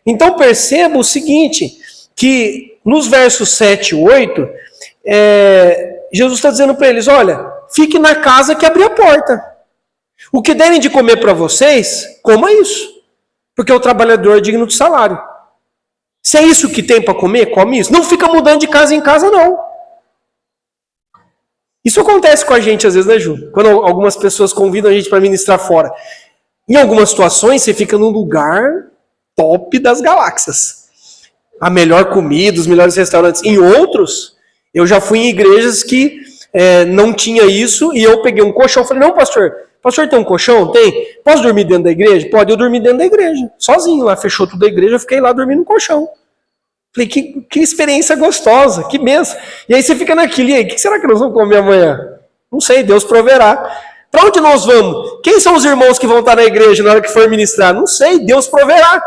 Speaker 1: Então, perceba o seguinte, que nos versos 7 e 8, Jesus está dizendo para eles, olha, fique na casa que abrir a porta. O que derem de comer para vocês, coma isso. Porque o trabalhador é digno de salário. Se é isso que tem para comer, come isso. Não fica mudando de casa em casa, não. Isso acontece com a gente às vezes, né, Ju? Quando algumas pessoas convidam a gente para ministrar fora. Em algumas situações, você fica num lugar top das galáxias. A melhor comida, os melhores restaurantes. Em outros, eu já fui em igrejas que não tinha isso, e eu peguei um colchão e falei, não, pastor tem um colchão? Tem? Posso dormir dentro da igreja? Pode, eu dormi dentro da igreja, sozinho lá, fechou tudo a igreja, eu fiquei lá dormindo no colchão. Falei, que experiência gostosa, que benção. E aí você fica naquilo, e aí, o que será que nós vamos comer amanhã? Não sei, Deus proverá. Para onde nós vamos? Quem são os irmãos que vão estar na igreja na hora que for ministrar? Não sei, Deus proverá.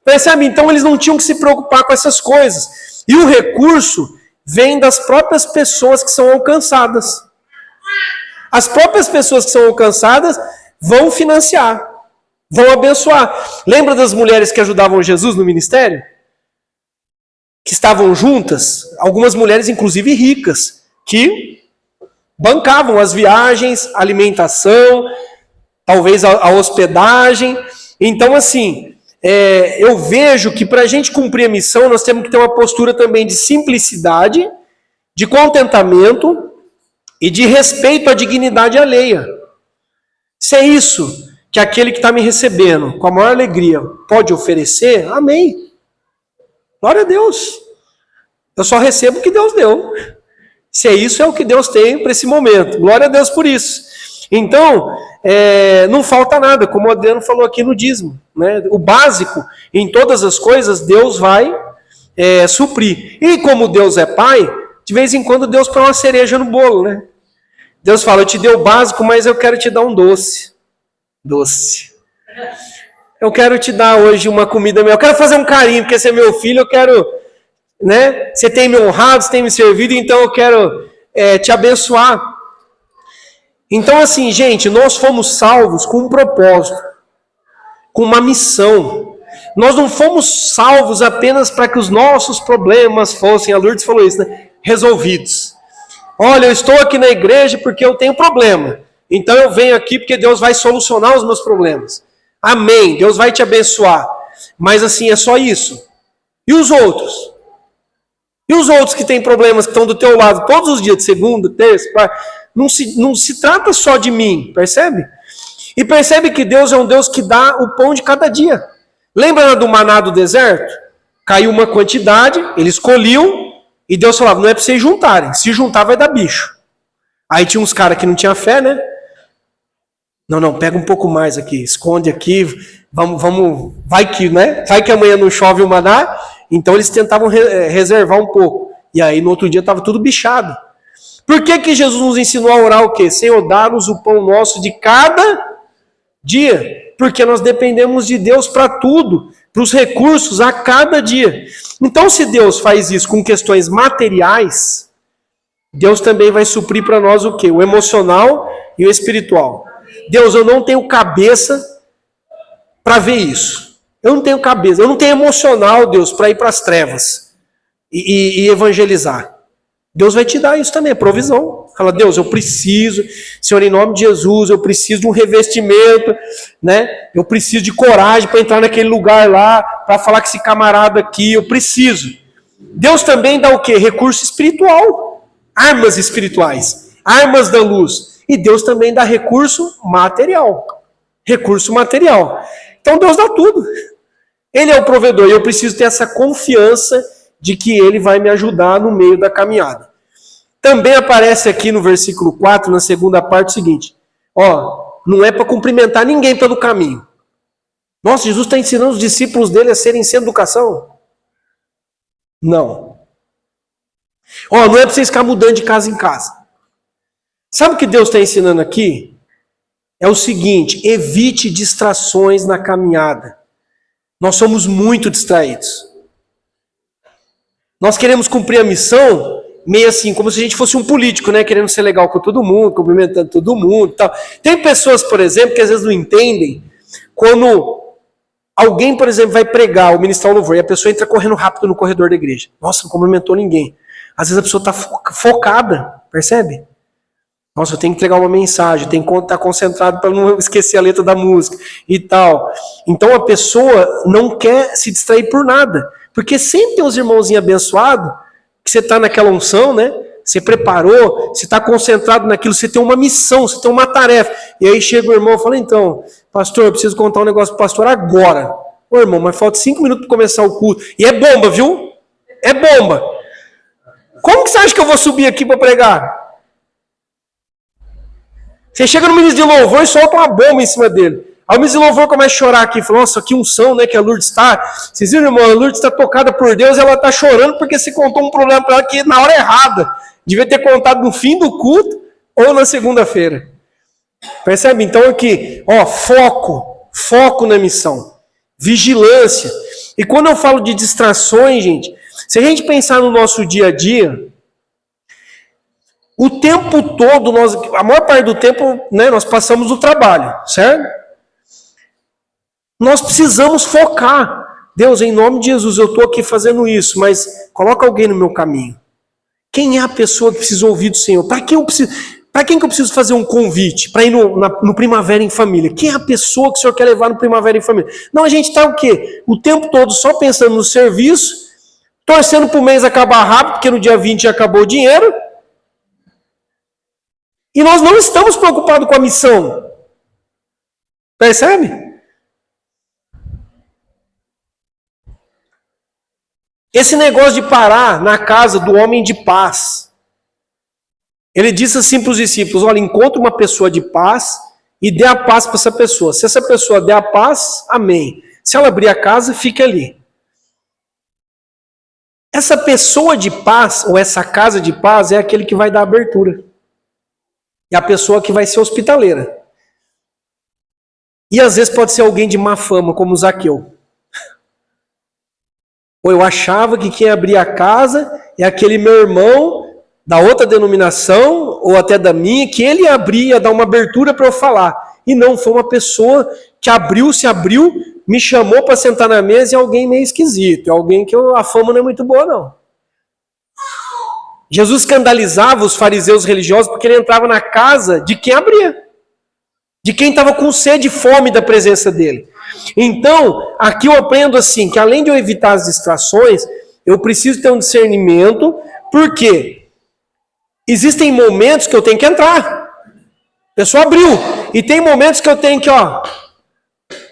Speaker 1: Percebe? Então eles não tinham que se preocupar com essas coisas. E o recurso vem das próprias pessoas que são alcançadas. As próprias pessoas que são alcançadas vão financiar, vão abençoar. Lembra das mulheres que ajudavam Jesus no ministério? Que estavam juntas? Algumas mulheres, inclusive ricas, que bancavam as viagens, a alimentação, talvez a hospedagem. Então, assim, eu vejo que para a gente cumprir a missão, nós temos que ter uma postura também de simplicidade, de contentamento e de respeito à dignidade alheia. Se é isso que aquele que está me recebendo, com a maior alegria, pode oferecer, amém. Glória a Deus. Eu só recebo o que Deus deu. Se é isso, é o que Deus tem para esse momento. Glória a Deus por isso. Então, não falta nada, como o Adriano falou aqui no dízimo. Né? O básico, em todas as coisas, Deus vai suprir. E como Deus é Pai, de vez em quando Deus põe uma cereja no bolo, né? Deus fala, eu te dei o básico, mas eu quero te dar um doce. Doce. Eu quero te dar hoje uma comida minha. Eu quero fazer um carinho, porque você é meu filho, eu quero, né? Você tem me honrado, você tem me servido, então eu quero te abençoar. Então, assim, gente, nós fomos salvos com um propósito, com uma missão. Nós não fomos salvos apenas para que os nossos problemas fossem, a Lourdes falou isso, né? Resolvidos. Olha, eu estou aqui na igreja porque eu tenho problema. Então eu venho aqui porque Deus vai solucionar os meus problemas. Amém. Deus vai te abençoar. Mas assim, é só isso. E os outros? E os outros que têm problemas, que estão do teu lado todos os dias, de segunda, terça, quarta, não se trata só de mim, percebe? E percebe que Deus é um Deus que dá o pão de cada dia. Lembra do maná do deserto? Caiu uma quantidade, eles colhiam, e Deus falava, não é para vocês juntarem, se juntar vai dar bicho. Aí tinha uns caras que não tinham fé, né? Não, pega um pouco mais aqui, esconde aqui, vamos, vai que, né? Vai que amanhã não chove o maná, então eles tentavam reservar um pouco. E aí no outro dia estava tudo bichado. Por que Jesus nos ensinou a orar o quê? Senhor, dá-nos o pão nosso de cada dia. Porque nós dependemos de Deus para tudo, para os recursos a cada dia. Então se Deus faz isso com questões materiais, Deus também vai suprir para nós o quê? O emocional e o espiritual. Deus, eu não tenho cabeça para ver isso. Eu não tenho cabeça, eu não tenho emocional, Deus, para ir para as trevas e evangelizar. Deus vai te dar isso também, é provisão. Fala, Deus, eu preciso, Senhor, em nome de Jesus, eu preciso de um revestimento, né? Eu preciso de coragem para entrar naquele lugar lá, para falar com esse camarada aqui, eu preciso. Deus também dá o quê? Recurso espiritual, armas espirituais, armas da luz. E Deus também dá recurso material. Recurso material. Então Deus dá tudo. Ele é o provedor e eu preciso ter essa confiança de que Ele vai me ajudar no meio da caminhada. Também aparece aqui no versículo 4, na segunda parte, o seguinte. Não é para cumprimentar ninguém pelo caminho. Nossa, Jesus está ensinando os discípulos dele a serem sem educação? Não. Não é para vocês ficar mudando de casa em casa. Sabe o que Deus está ensinando aqui? É o seguinte, evite distrações na caminhada. Nós somos muito distraídos. Nós queremos cumprir a missão meio assim, como se a gente fosse um político, né? Querendo ser legal com todo mundo, cumprimentando todo mundo e tal. Tem pessoas, por exemplo, que às vezes não entendem quando alguém, por exemplo, vai pregar ou ministrar o louvor e a pessoa entra correndo rápido no corredor da igreja. Nossa, não cumprimentou ninguém. Às vezes a pessoa está focada, percebe? Nossa, eu tenho que entregar uma mensagem, tenho que estar concentrado para não esquecer a letra da música e tal. Então a pessoa não quer se distrair por nada. Porque sempre tem uns irmãozinhos abençoados, que você está naquela unção, né? Você preparou, você está concentrado naquilo, você tem uma missão, você tem uma tarefa. E aí chega o irmão e fala, então, pastor, eu preciso contar um negócio para o pastor agora. Ô irmão, mas falta 5 minutos para começar o culto. E é bomba, viu? É bomba. Como que você acha que eu vou subir aqui para pregar? Você chega no ministro de louvor e solta uma bomba em cima dele. Aí o ministro de louvor começa a chorar aqui. Fala, nossa, que unção, né, que a Lourdes está. Vocês viram, irmão? A Lourdes está tocada por Deus e ela está chorando porque você contou um problema para ela que na hora errada. Devia ter contado no fim do culto ou na segunda-feira. Percebe? Então aqui, foco na missão. Vigilância. E quando eu falo de distrações, gente, se a gente pensar no nosso dia a dia, o tempo todo, a maior parte do tempo, né, nós passamos no trabalho, certo? Nós precisamos focar. Deus, em nome de Jesus, eu estou aqui fazendo isso, mas coloca alguém no meu caminho. Quem é a pessoa que precisa ouvir do Senhor? Para quem que eu preciso fazer um convite? Para ir no Primavera em Família. Quem é a pessoa que o Senhor quer levar no Primavera em Família? Não, a gente está o quê? O tempo todo só pensando no serviço, torcendo para o mês acabar rápido, porque no dia 20 já acabou o dinheiro. E nós não estamos preocupados com a missão. Percebe? Esse negócio de parar na casa do homem de paz. Ele disse assim para os discípulos, olha, encontre uma pessoa de paz e dê a paz para essa pessoa. Se essa pessoa der a paz, amém. Se ela abrir a casa, fique ali. Essa pessoa de paz, ou essa casa de paz, é aquele que vai dar abertura. É a pessoa que vai ser hospitaleira. E às vezes pode ser alguém de má fama, como Zaqueu. Ou eu achava que quem abria a casa é aquele meu irmão da outra denominação, ou até da minha, que ele abria, dar uma abertura para eu falar. E não, foi uma pessoa que se abriu, me chamou para sentar na mesa e alguém meio esquisito. É alguém que a fama não é muito boa, não. Jesus escandalizava os fariseus religiosos porque ele entrava na casa de quem abria. De quem estava com sede e fome da presença dele. Então, aqui eu aprendo assim, que além de eu evitar as distrações, Eu preciso ter um discernimento, porque existem momentos que eu tenho que entrar. A pessoa abriu. E tem momentos que eu tenho que,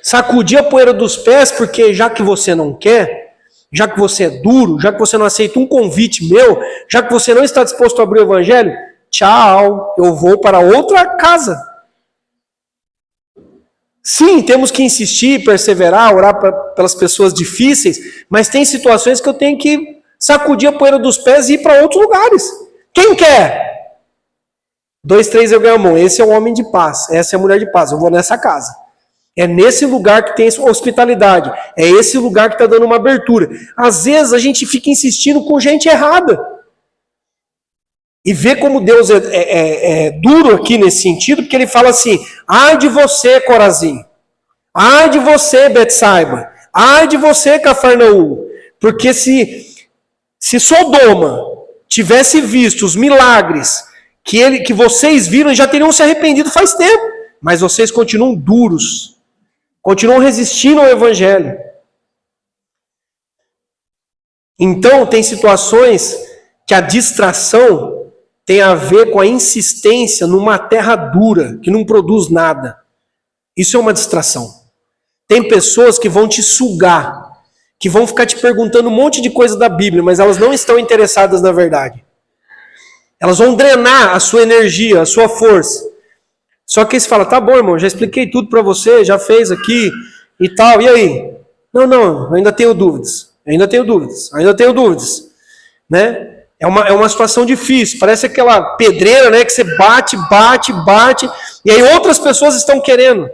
Speaker 1: sacudir a poeira dos pés, porque já que você não quer, já que você é duro, já que você não aceita um convite meu, já que você não está disposto a abrir o evangelho, tchau, eu vou para outra casa. Sim, temos que insistir, perseverar, orar pelas pessoas difíceis, mas tem situações que eu tenho que sacudir a poeira dos pés e ir para outros lugares. Quem quer? 2, 3 eu ganho a mão. Esse é o homem de paz, essa é a mulher de paz. Eu vou nessa casa. É nesse lugar que tem hospitalidade. É esse lugar que está dando uma abertura. Às vezes a gente fica insistindo com gente errada. E vê como Deus é duro aqui nesse sentido, porque ele fala assim: ai de você, Corazim. Ai de você, Betsaiba. Ai de você, Cafarnaum. Porque se Sodoma tivesse visto os milagres que vocês viram, já teriam se arrependido faz tempo. Mas vocês continuam duros. Continuam resistindo ao evangelho. Então, tem situações que a distração tem a ver com a insistência numa terra dura, que não produz nada. Isso é uma distração. Tem pessoas que vão te sugar, que vão ficar te perguntando um monte de coisa da Bíblia, mas elas não estão interessadas na verdade. Elas vão drenar a sua energia, a sua força. Só que aí você fala: tá bom, irmão, já expliquei tudo para você, já fez aqui e tal, e aí? Não, ainda tenho dúvidas. Né? É uma situação difícil, parece aquela pedreira, né, que você bate, e aí outras pessoas estão querendo.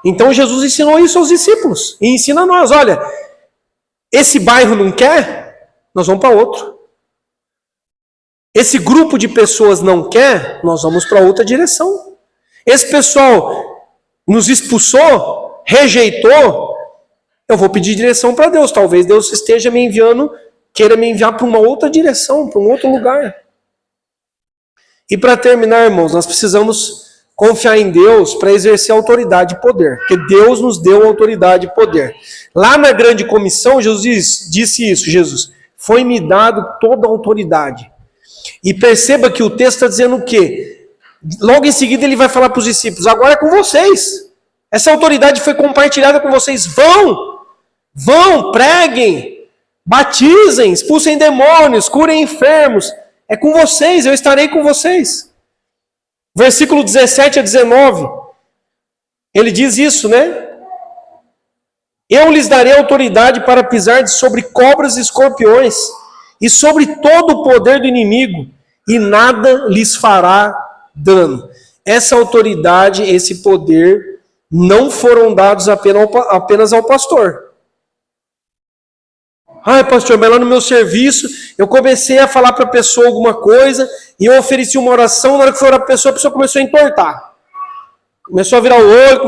Speaker 1: Então Jesus ensinou isso aos discípulos, e ensina a nós: olha, esse bairro não quer, nós vamos para outro. Esse grupo de pessoas não quer, nós vamos para outra direção. Esse pessoal nos expulsou, rejeitou, eu vou pedir direção para Deus. Talvez Deus esteja me enviando, queira me enviar para uma outra direção, para um outro lugar. E para terminar, irmãos, nós precisamos confiar em Deus para exercer autoridade e poder. Porque Deus nos deu autoridade e poder. Lá na grande comissão, Jesus disse isso: Jesus, foi-me dado toda a autoridade. E perceba que o texto está dizendo o quê? Logo em seguida ele vai falar para os discípulos: agora é com vocês. Essa autoridade foi compartilhada com vocês. Vão, preguem, batizem, expulsem demônios, curem enfermos. É com vocês, eu estarei com vocês. Versículo 17 a 19. Ele diz isso, né? Eu lhes darei autoridade para pisar sobre cobras e escorpiões, e sobre todo o poder do inimigo, e nada lhes fará dano. Essa autoridade, esse poder, não foram dados apenas ao pastor. Ai, pastor, mas lá no meu serviço, eu comecei a falar para a pessoa alguma coisa, e eu ofereci uma oração, na hora que foi orar para a pessoa começou a entortar. Começou a virar o olho,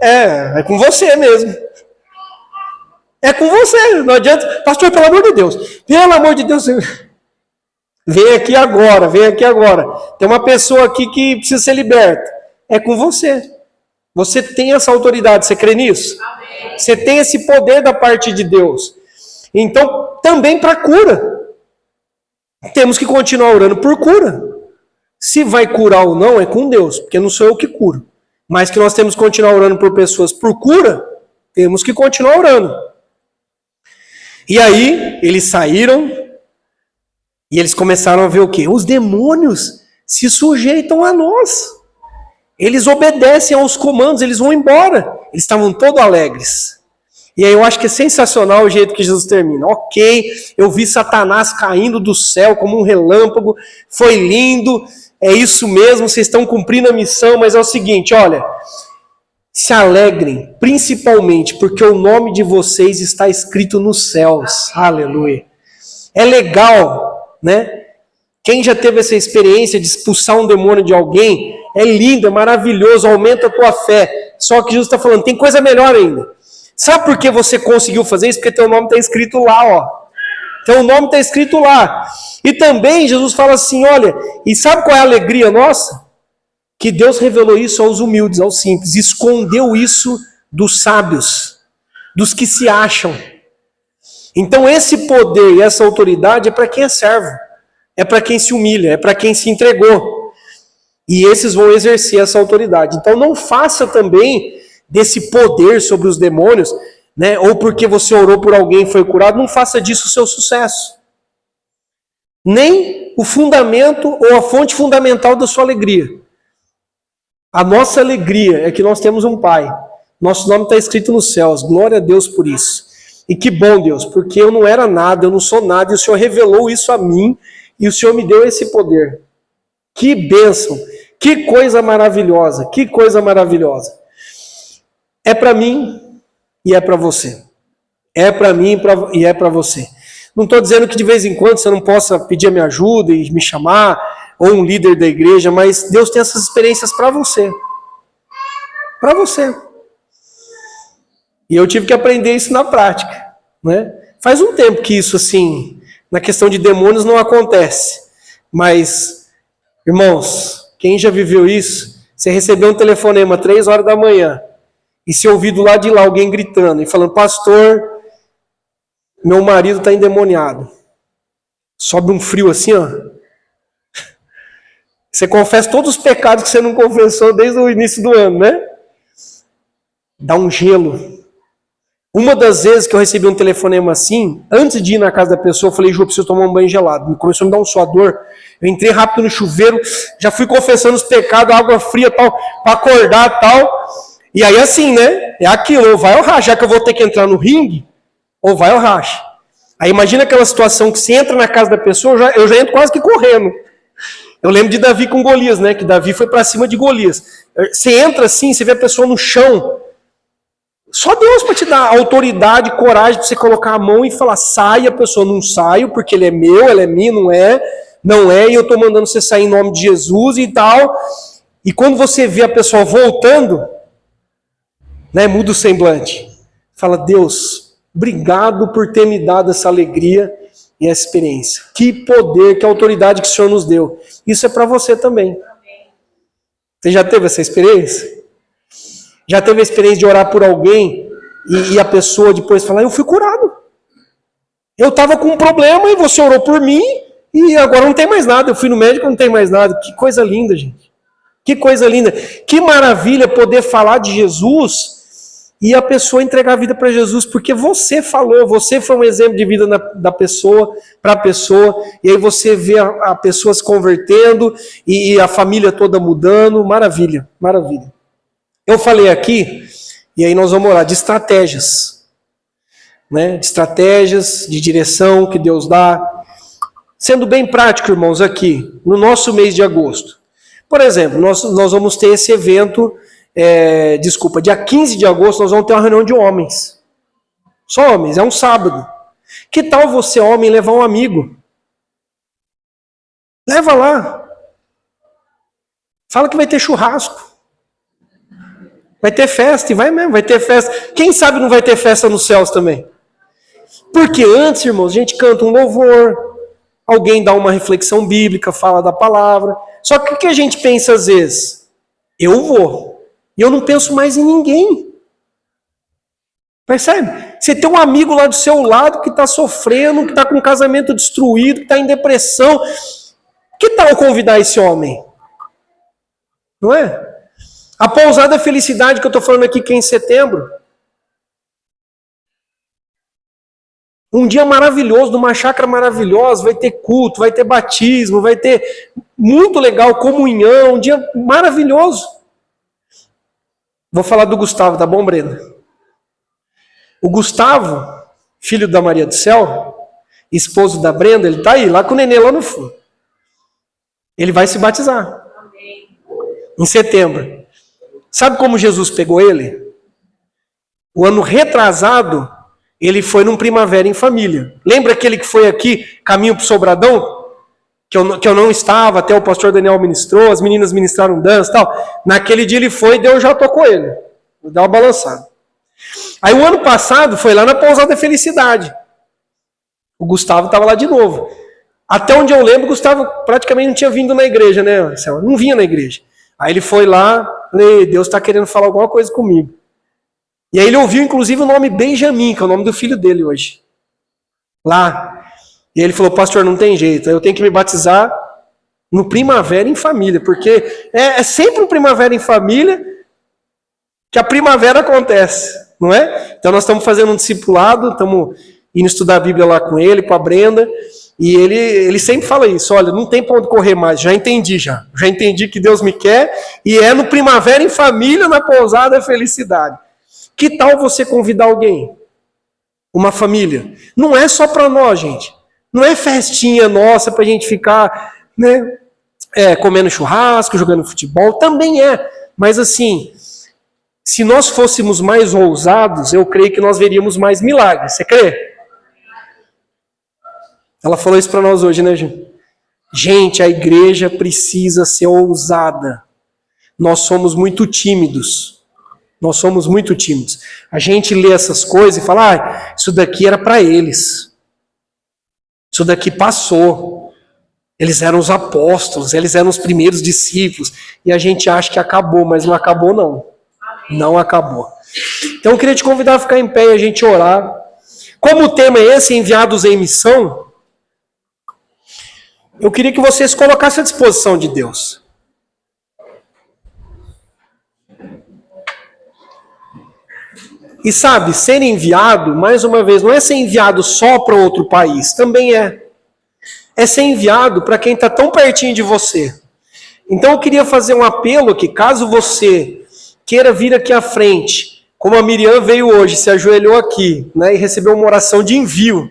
Speaker 1: é com você mesmo. É com você, não adianta. Pastor, pelo amor de Deus, vem aqui agora. Tem uma pessoa aqui que precisa ser liberta. É com você. Você tem essa autoridade, você crê nisso? Amém. Você tem esse poder da parte de Deus. Então, também para cura. Temos que continuar orando por cura. Se vai curar ou não, é com Deus, porque não sou eu que curo. Mas que nós temos que continuar orando por pessoas por cura, temos que continuar orando. E aí, eles saíram e eles começaram a ver o quê? Os demônios se sujeitam a nós. Eles obedecem aos comandos, eles vão embora. Eles estavam todos alegres. E aí eu acho que é sensacional o jeito que Jesus termina. Ok, eu vi Satanás caindo do céu como um relâmpago, foi lindo, é isso mesmo, vocês estão cumprindo a missão, mas é o seguinte, olha, se alegrem, principalmente porque o nome de vocês está escrito nos céus. Aleluia. É legal, né? Quem já teve essa experiência de expulsar um demônio de alguém, é lindo, é maravilhoso, aumenta a tua fé. Só que Jesus está falando, tem coisa melhor ainda. Sabe por que você conseguiu fazer isso? Porque teu nome está escrito lá, ó. Teu nome está escrito lá. E também Jesus fala assim, olha, e sabe qual é a alegria nossa? Que Deus revelou isso aos humildes, aos simples, escondeu isso dos sábios, dos que se acham. Então esse poder e essa autoridade é para quem é servo, é para quem se humilha, é para quem se entregou. E esses vão exercer essa autoridade. Então não faça também desse poder sobre os demônios, né, ou porque você orou por alguém e foi curado, não faça disso o seu sucesso. Nem o fundamento ou a fonte fundamental da sua alegria. A nossa alegria é que nós temos um Pai. Nosso nome está escrito nos céus. Glória a Deus por isso. E que bom, Deus, porque eu não era nada, eu não sou nada, e o Senhor revelou isso a mim, e o Senhor me deu esse poder. Que bênção, que coisa maravilhosa, que coisa maravilhosa. É para mim e é para você. É para mim e é para você. Não estou dizendo que de vez em quando você não possa pedir a minha ajuda e me chamar, ou um líder da igreja, mas Deus tem essas experiências para você. Para você. E eu tive que aprender isso na prática, né? Faz um tempo que isso, assim, na questão de demônios não acontece. Mas, irmãos, quem já viveu isso, você recebeu um telefonema 3 horas da manhã, e se ouvir do lado de lá alguém gritando e falando, pastor, meu marido está endemoniado. Sobe um frio assim, ó. Você confessa todos os pecados que você não confessou desde o início do ano, né? Dá um gelo. Uma das vezes que eu recebi um telefonema assim, antes de ir na casa da pessoa, eu falei, Ju, eu preciso tomar um banho gelado. Começou a me dar um suador. Eu entrei rápido no chuveiro, já fui confessando os pecados, água fria tal, para acordar tal. E aí assim, né? É aquilo, ou vai ou racha, já que eu vou ter que entrar no ringue, ou vai ou racha. Aí imagina aquela situação que você entra na casa da pessoa, eu já entro quase que correndo. Eu lembro de Davi com Golias, né? Que Davi foi para cima de Golias. Você entra assim, você vê a pessoa no chão. Só Deus para te dar autoridade, coragem para você colocar a mão e falar, sai, a pessoa não sai, porque ele é meu, ela é minha, não é, e eu estou mandando você sair em nome de Jesus e tal. E quando você vê a pessoa voltando, né, muda o semblante. Fala, Deus, obrigado por ter me dado essa alegria e essa experiência. Que poder, que autoridade que o Senhor nos deu. Isso é para você também. Você já teve essa experiência? Já teve a experiência de orar por alguém e a pessoa depois falar, eu fui curado. Eu estava com um problema e você orou por mim e agora não tem mais nada. Eu fui no médico e não tem mais nada. Que coisa linda, gente. Que coisa linda. Que maravilha poder falar de Jesus e a pessoa entregar a vida para Jesus, porque você falou, você foi um exemplo de vida da pessoa, para a pessoa, e aí você vê a pessoa se convertendo e a família toda mudando. Maravilha, maravilha. Eu falei aqui, e aí nós vamos orar, de estratégias, né? De estratégias, de direção que Deus dá. Sendo bem prático, irmãos, aqui, no nosso mês de agosto. Por exemplo, nós vamos ter esse evento, dia 15 de agosto, nós vamos ter uma reunião de homens. Só homens, é um sábado. Que tal você, homem, levar um amigo? Leva lá. Fala que vai ter churrasco. Vai ter festa, e vai mesmo, vai ter festa. Quem sabe não vai ter festa nos céus também? Porque antes, irmãos, a gente canta um louvor, alguém dá uma reflexão bíblica, fala da palavra. Só que o que a gente pensa às vezes? Eu vou. E eu não penso mais em ninguém. Percebe? Você tem um amigo lá do seu lado que está sofrendo, que está com um casamento destruído, que está em depressão. Que tal convidar esse homem? Não é? A pousada felicidade que eu estou falando aqui, que é em setembro. Um dia maravilhoso, numa chácara maravilhosa, vai ter culto, vai ter batismo, vai ter muito legal, comunhão, um dia maravilhoso. Vou falar do Gustavo, tá bom, Brenda? O Gustavo, filho da Maria do Céu, esposo da Brenda, ele tá aí, lá com o nenê lá no fundo. Ele vai se batizar. Em setembro. Sabe como Jesus pegou ele? O ano retrasado, ele foi num Primavera em Família. Lembra aquele que foi aqui, caminho para o Sobradão? Que eu não estava, até o pastor Daniel ministrou, as meninas ministraram dança e tal. Naquele dia ele foi e Deus já tocou ele. Deu uma balançada. Aí o ano passado foi lá na Pousada Felicidade. O Gustavo estava lá de novo. Até onde eu lembro, o Gustavo praticamente não tinha vindo na igreja, né, Marcelo? Não vinha na igreja. Aí ele foi lá, falei, Deus está querendo falar alguma coisa comigo. E aí ele ouviu, inclusive, o nome Benjamin, que é o nome do filho dele hoje. lá. E ele falou, pastor, não tem jeito, eu tenho que me batizar no Primavera em Família, porque é sempre um Primavera em Família que a primavera acontece, não é? Então nós estamos fazendo um discipulado, estamos indo estudar a Bíblia lá com ele, com a Brenda, e ele sempre fala isso, olha, não tem para onde correr mais, já entendi que Deus me quer, e é no Primavera em Família, na Pousada Felicidade. Que tal você convidar alguém? Uma família? Não é só para nós, gente. Não é festinha nossa para a gente ficar, né, comendo churrasco, jogando futebol, também é. Mas assim, se nós fôssemos mais ousados, eu creio que nós veríamos mais milagres. Você crê? Ela falou isso para nós hoje, né, Ju? Gente, a igreja precisa ser ousada. Nós somos muito tímidos. Nós somos muito tímidos. A gente lê essas coisas e fala, isso daqui era para eles. Isso daqui passou. Eles eram os apóstolos, eles eram os primeiros discípulos. E a gente acha que acabou, mas não acabou não. Não acabou. Então eu queria te convidar a ficar em pé e a gente orar. Como o tema é esse, enviados em missão, eu queria que você se colocasse à disposição de Deus. E sabe, ser enviado, mais uma vez, não é ser enviado só para outro país, também é. É ser enviado para quem está tão pertinho de você. Então eu queria fazer um apelo que caso você queira vir aqui à frente, como a Miriam veio hoje, se ajoelhou aqui, né, e recebeu uma oração de envio.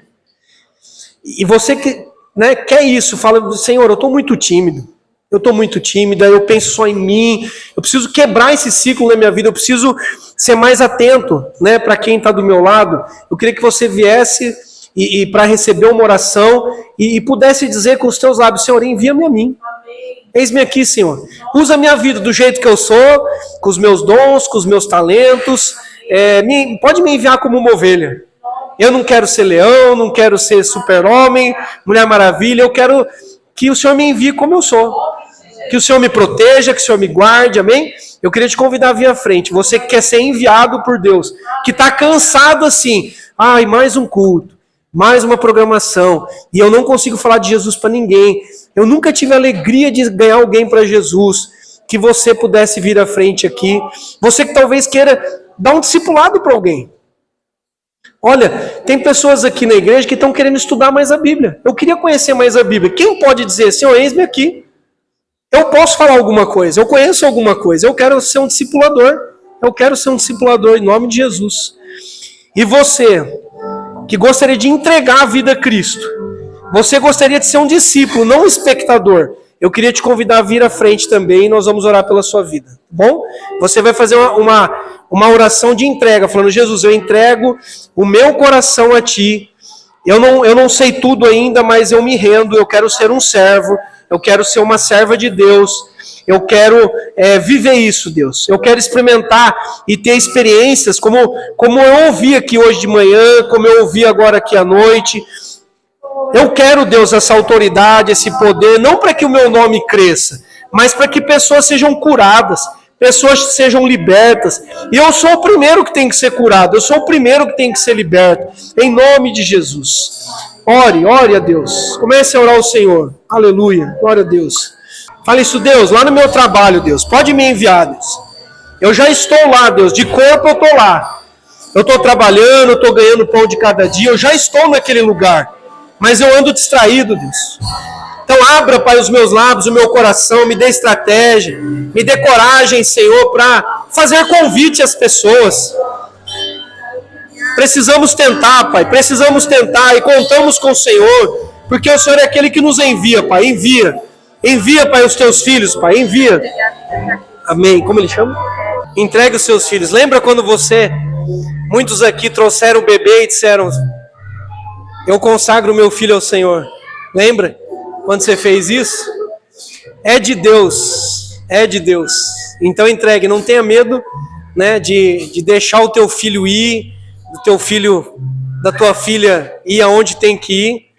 Speaker 1: E você que, né, quer isso, fala, Senhor, eu estou muito tímido. Eu estou muito tímida, eu penso só em mim, eu preciso quebrar esse ciclo na minha vida, eu preciso ser mais atento, né, para quem está do meu lado. Eu queria que você viesse e para receber uma oração e pudesse dizer com os teus lábios, Senhor, envia-me a mim. Amém. Eis-me aqui, Senhor. Usa a minha vida do jeito que eu sou, com os meus dons, com os meus talentos. Pode me enviar como uma ovelha. Eu não quero ser leão, não quero ser super-homem, Mulher Maravilha, eu quero que o Senhor me envie como eu sou. Que o Senhor me proteja, que o Senhor me guarde, amém? Eu queria te convidar a vir à frente. Você que quer ser enviado por Deus, que está cansado assim, mais um culto, mais uma programação, e eu não consigo falar de Jesus para ninguém. Eu nunca tive a alegria de ganhar alguém para Jesus. Que você pudesse vir à frente aqui. Você que talvez queira dar um discipulado para alguém. Olha, tem pessoas aqui na igreja que estão querendo estudar mais a Bíblia. Eu queria conhecer mais a Bíblia. Quem pode dizer, Senhor, eis-me aqui. Eu posso falar alguma coisa, eu conheço alguma coisa, eu quero ser um discipulador. Eu quero ser um discipulador em nome de Jesus. E você, que gostaria de entregar a vida a Cristo, você gostaria de ser um discípulo, não um espectador, eu queria te convidar a vir à frente também e nós vamos orar pela sua vida, tá bom? Você vai fazer uma oração de entrega, falando, Jesus, eu entrego o meu coração a Ti, eu não sei tudo ainda, mas eu me rendo, eu quero ser um servo, eu quero ser uma serva de Deus, eu quero viver isso, Deus. Eu quero experimentar e ter experiências como eu ouvi aqui hoje de manhã, como eu ouvi agora aqui à noite. Eu quero, Deus, essa autoridade, esse poder, não para que o meu nome cresça, mas para que pessoas sejam curadas, pessoas sejam libertas. E eu sou o primeiro que tem que ser curado, eu sou o primeiro que tem que ser liberto, em nome de Jesus. Ore a Deus. Comece a orar ao Senhor. Aleluia. Glória a Deus. Fale isso, Deus, lá no meu trabalho, Deus. Pode me enviar, Deus. Eu já estou lá, Deus. De corpo eu estou lá. Eu estou trabalhando, eu estou ganhando pão de cada dia. Eu já estou naquele lugar. Mas eu ando distraído, Deus. Então abra, Pai, os meus lábios, o meu coração. Me dê estratégia. Me dê coragem, Senhor, para fazer convite às pessoas. Precisamos tentar, Pai, precisamos tentar e contamos com o Senhor, porque o Senhor é aquele que nos envia, Pai, envia, Pai, os teus filhos, Pai, envia. Amém. Como ele chama? Entregue os seus filhos. Lembra quando muitos aqui trouxeram o bebê e disseram, eu consagro o meu filho ao Senhor. Lembra quando você fez isso? É de Deus, Então entregue, não tenha medo, né, de deixar o teu filho ir, do teu filho, da tua filha ir aonde tem que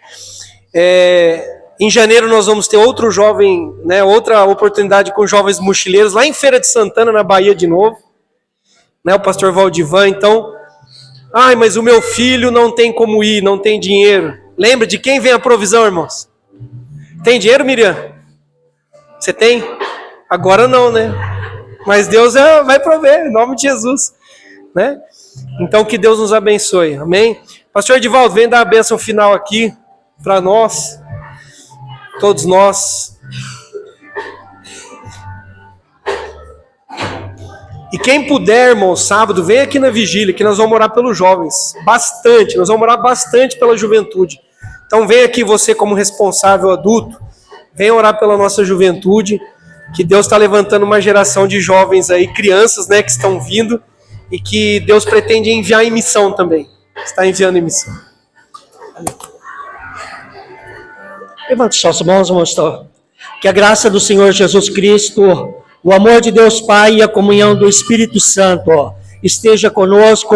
Speaker 1: ir. Em janeiro nós vamos ter outro jovem, né, outra oportunidade com jovens mochileiros, lá em Feira de Santana, na Bahia de novo, né, o pastor Valdivan. Então, mas o meu filho não tem como ir, não tem dinheiro. Lembra de quem vem a provisão, irmãos? Tem dinheiro, Miriam? Você tem? Agora não, né? Mas Deus vai prover, em nome de Jesus, né? Então que Deus nos abençoe, amém? Pastor Edivaldo, vem dar a bênção final aqui para nós, todos nós. E quem puder, irmão, sábado, vem aqui na vigília, que nós vamos orar pelos jovens, bastante, nós vamos orar bastante pela juventude. Então vem aqui você como responsável adulto, vem orar pela nossa juventude, que Deus está levantando uma geração de jovens aí, crianças, né, que estão vindo, e que Deus pretende enviar em missão também. Está enviando em missão.
Speaker 2: Levante suas mãos, pastor. Que a graça do Senhor Jesus Cristo, o amor de Deus Pai e a comunhão do Espírito Santo esteja conosco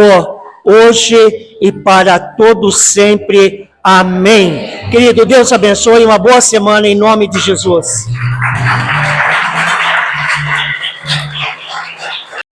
Speaker 2: hoje e para todos sempre. Amém. Querido, Deus abençoe, uma boa semana em nome de Jesus.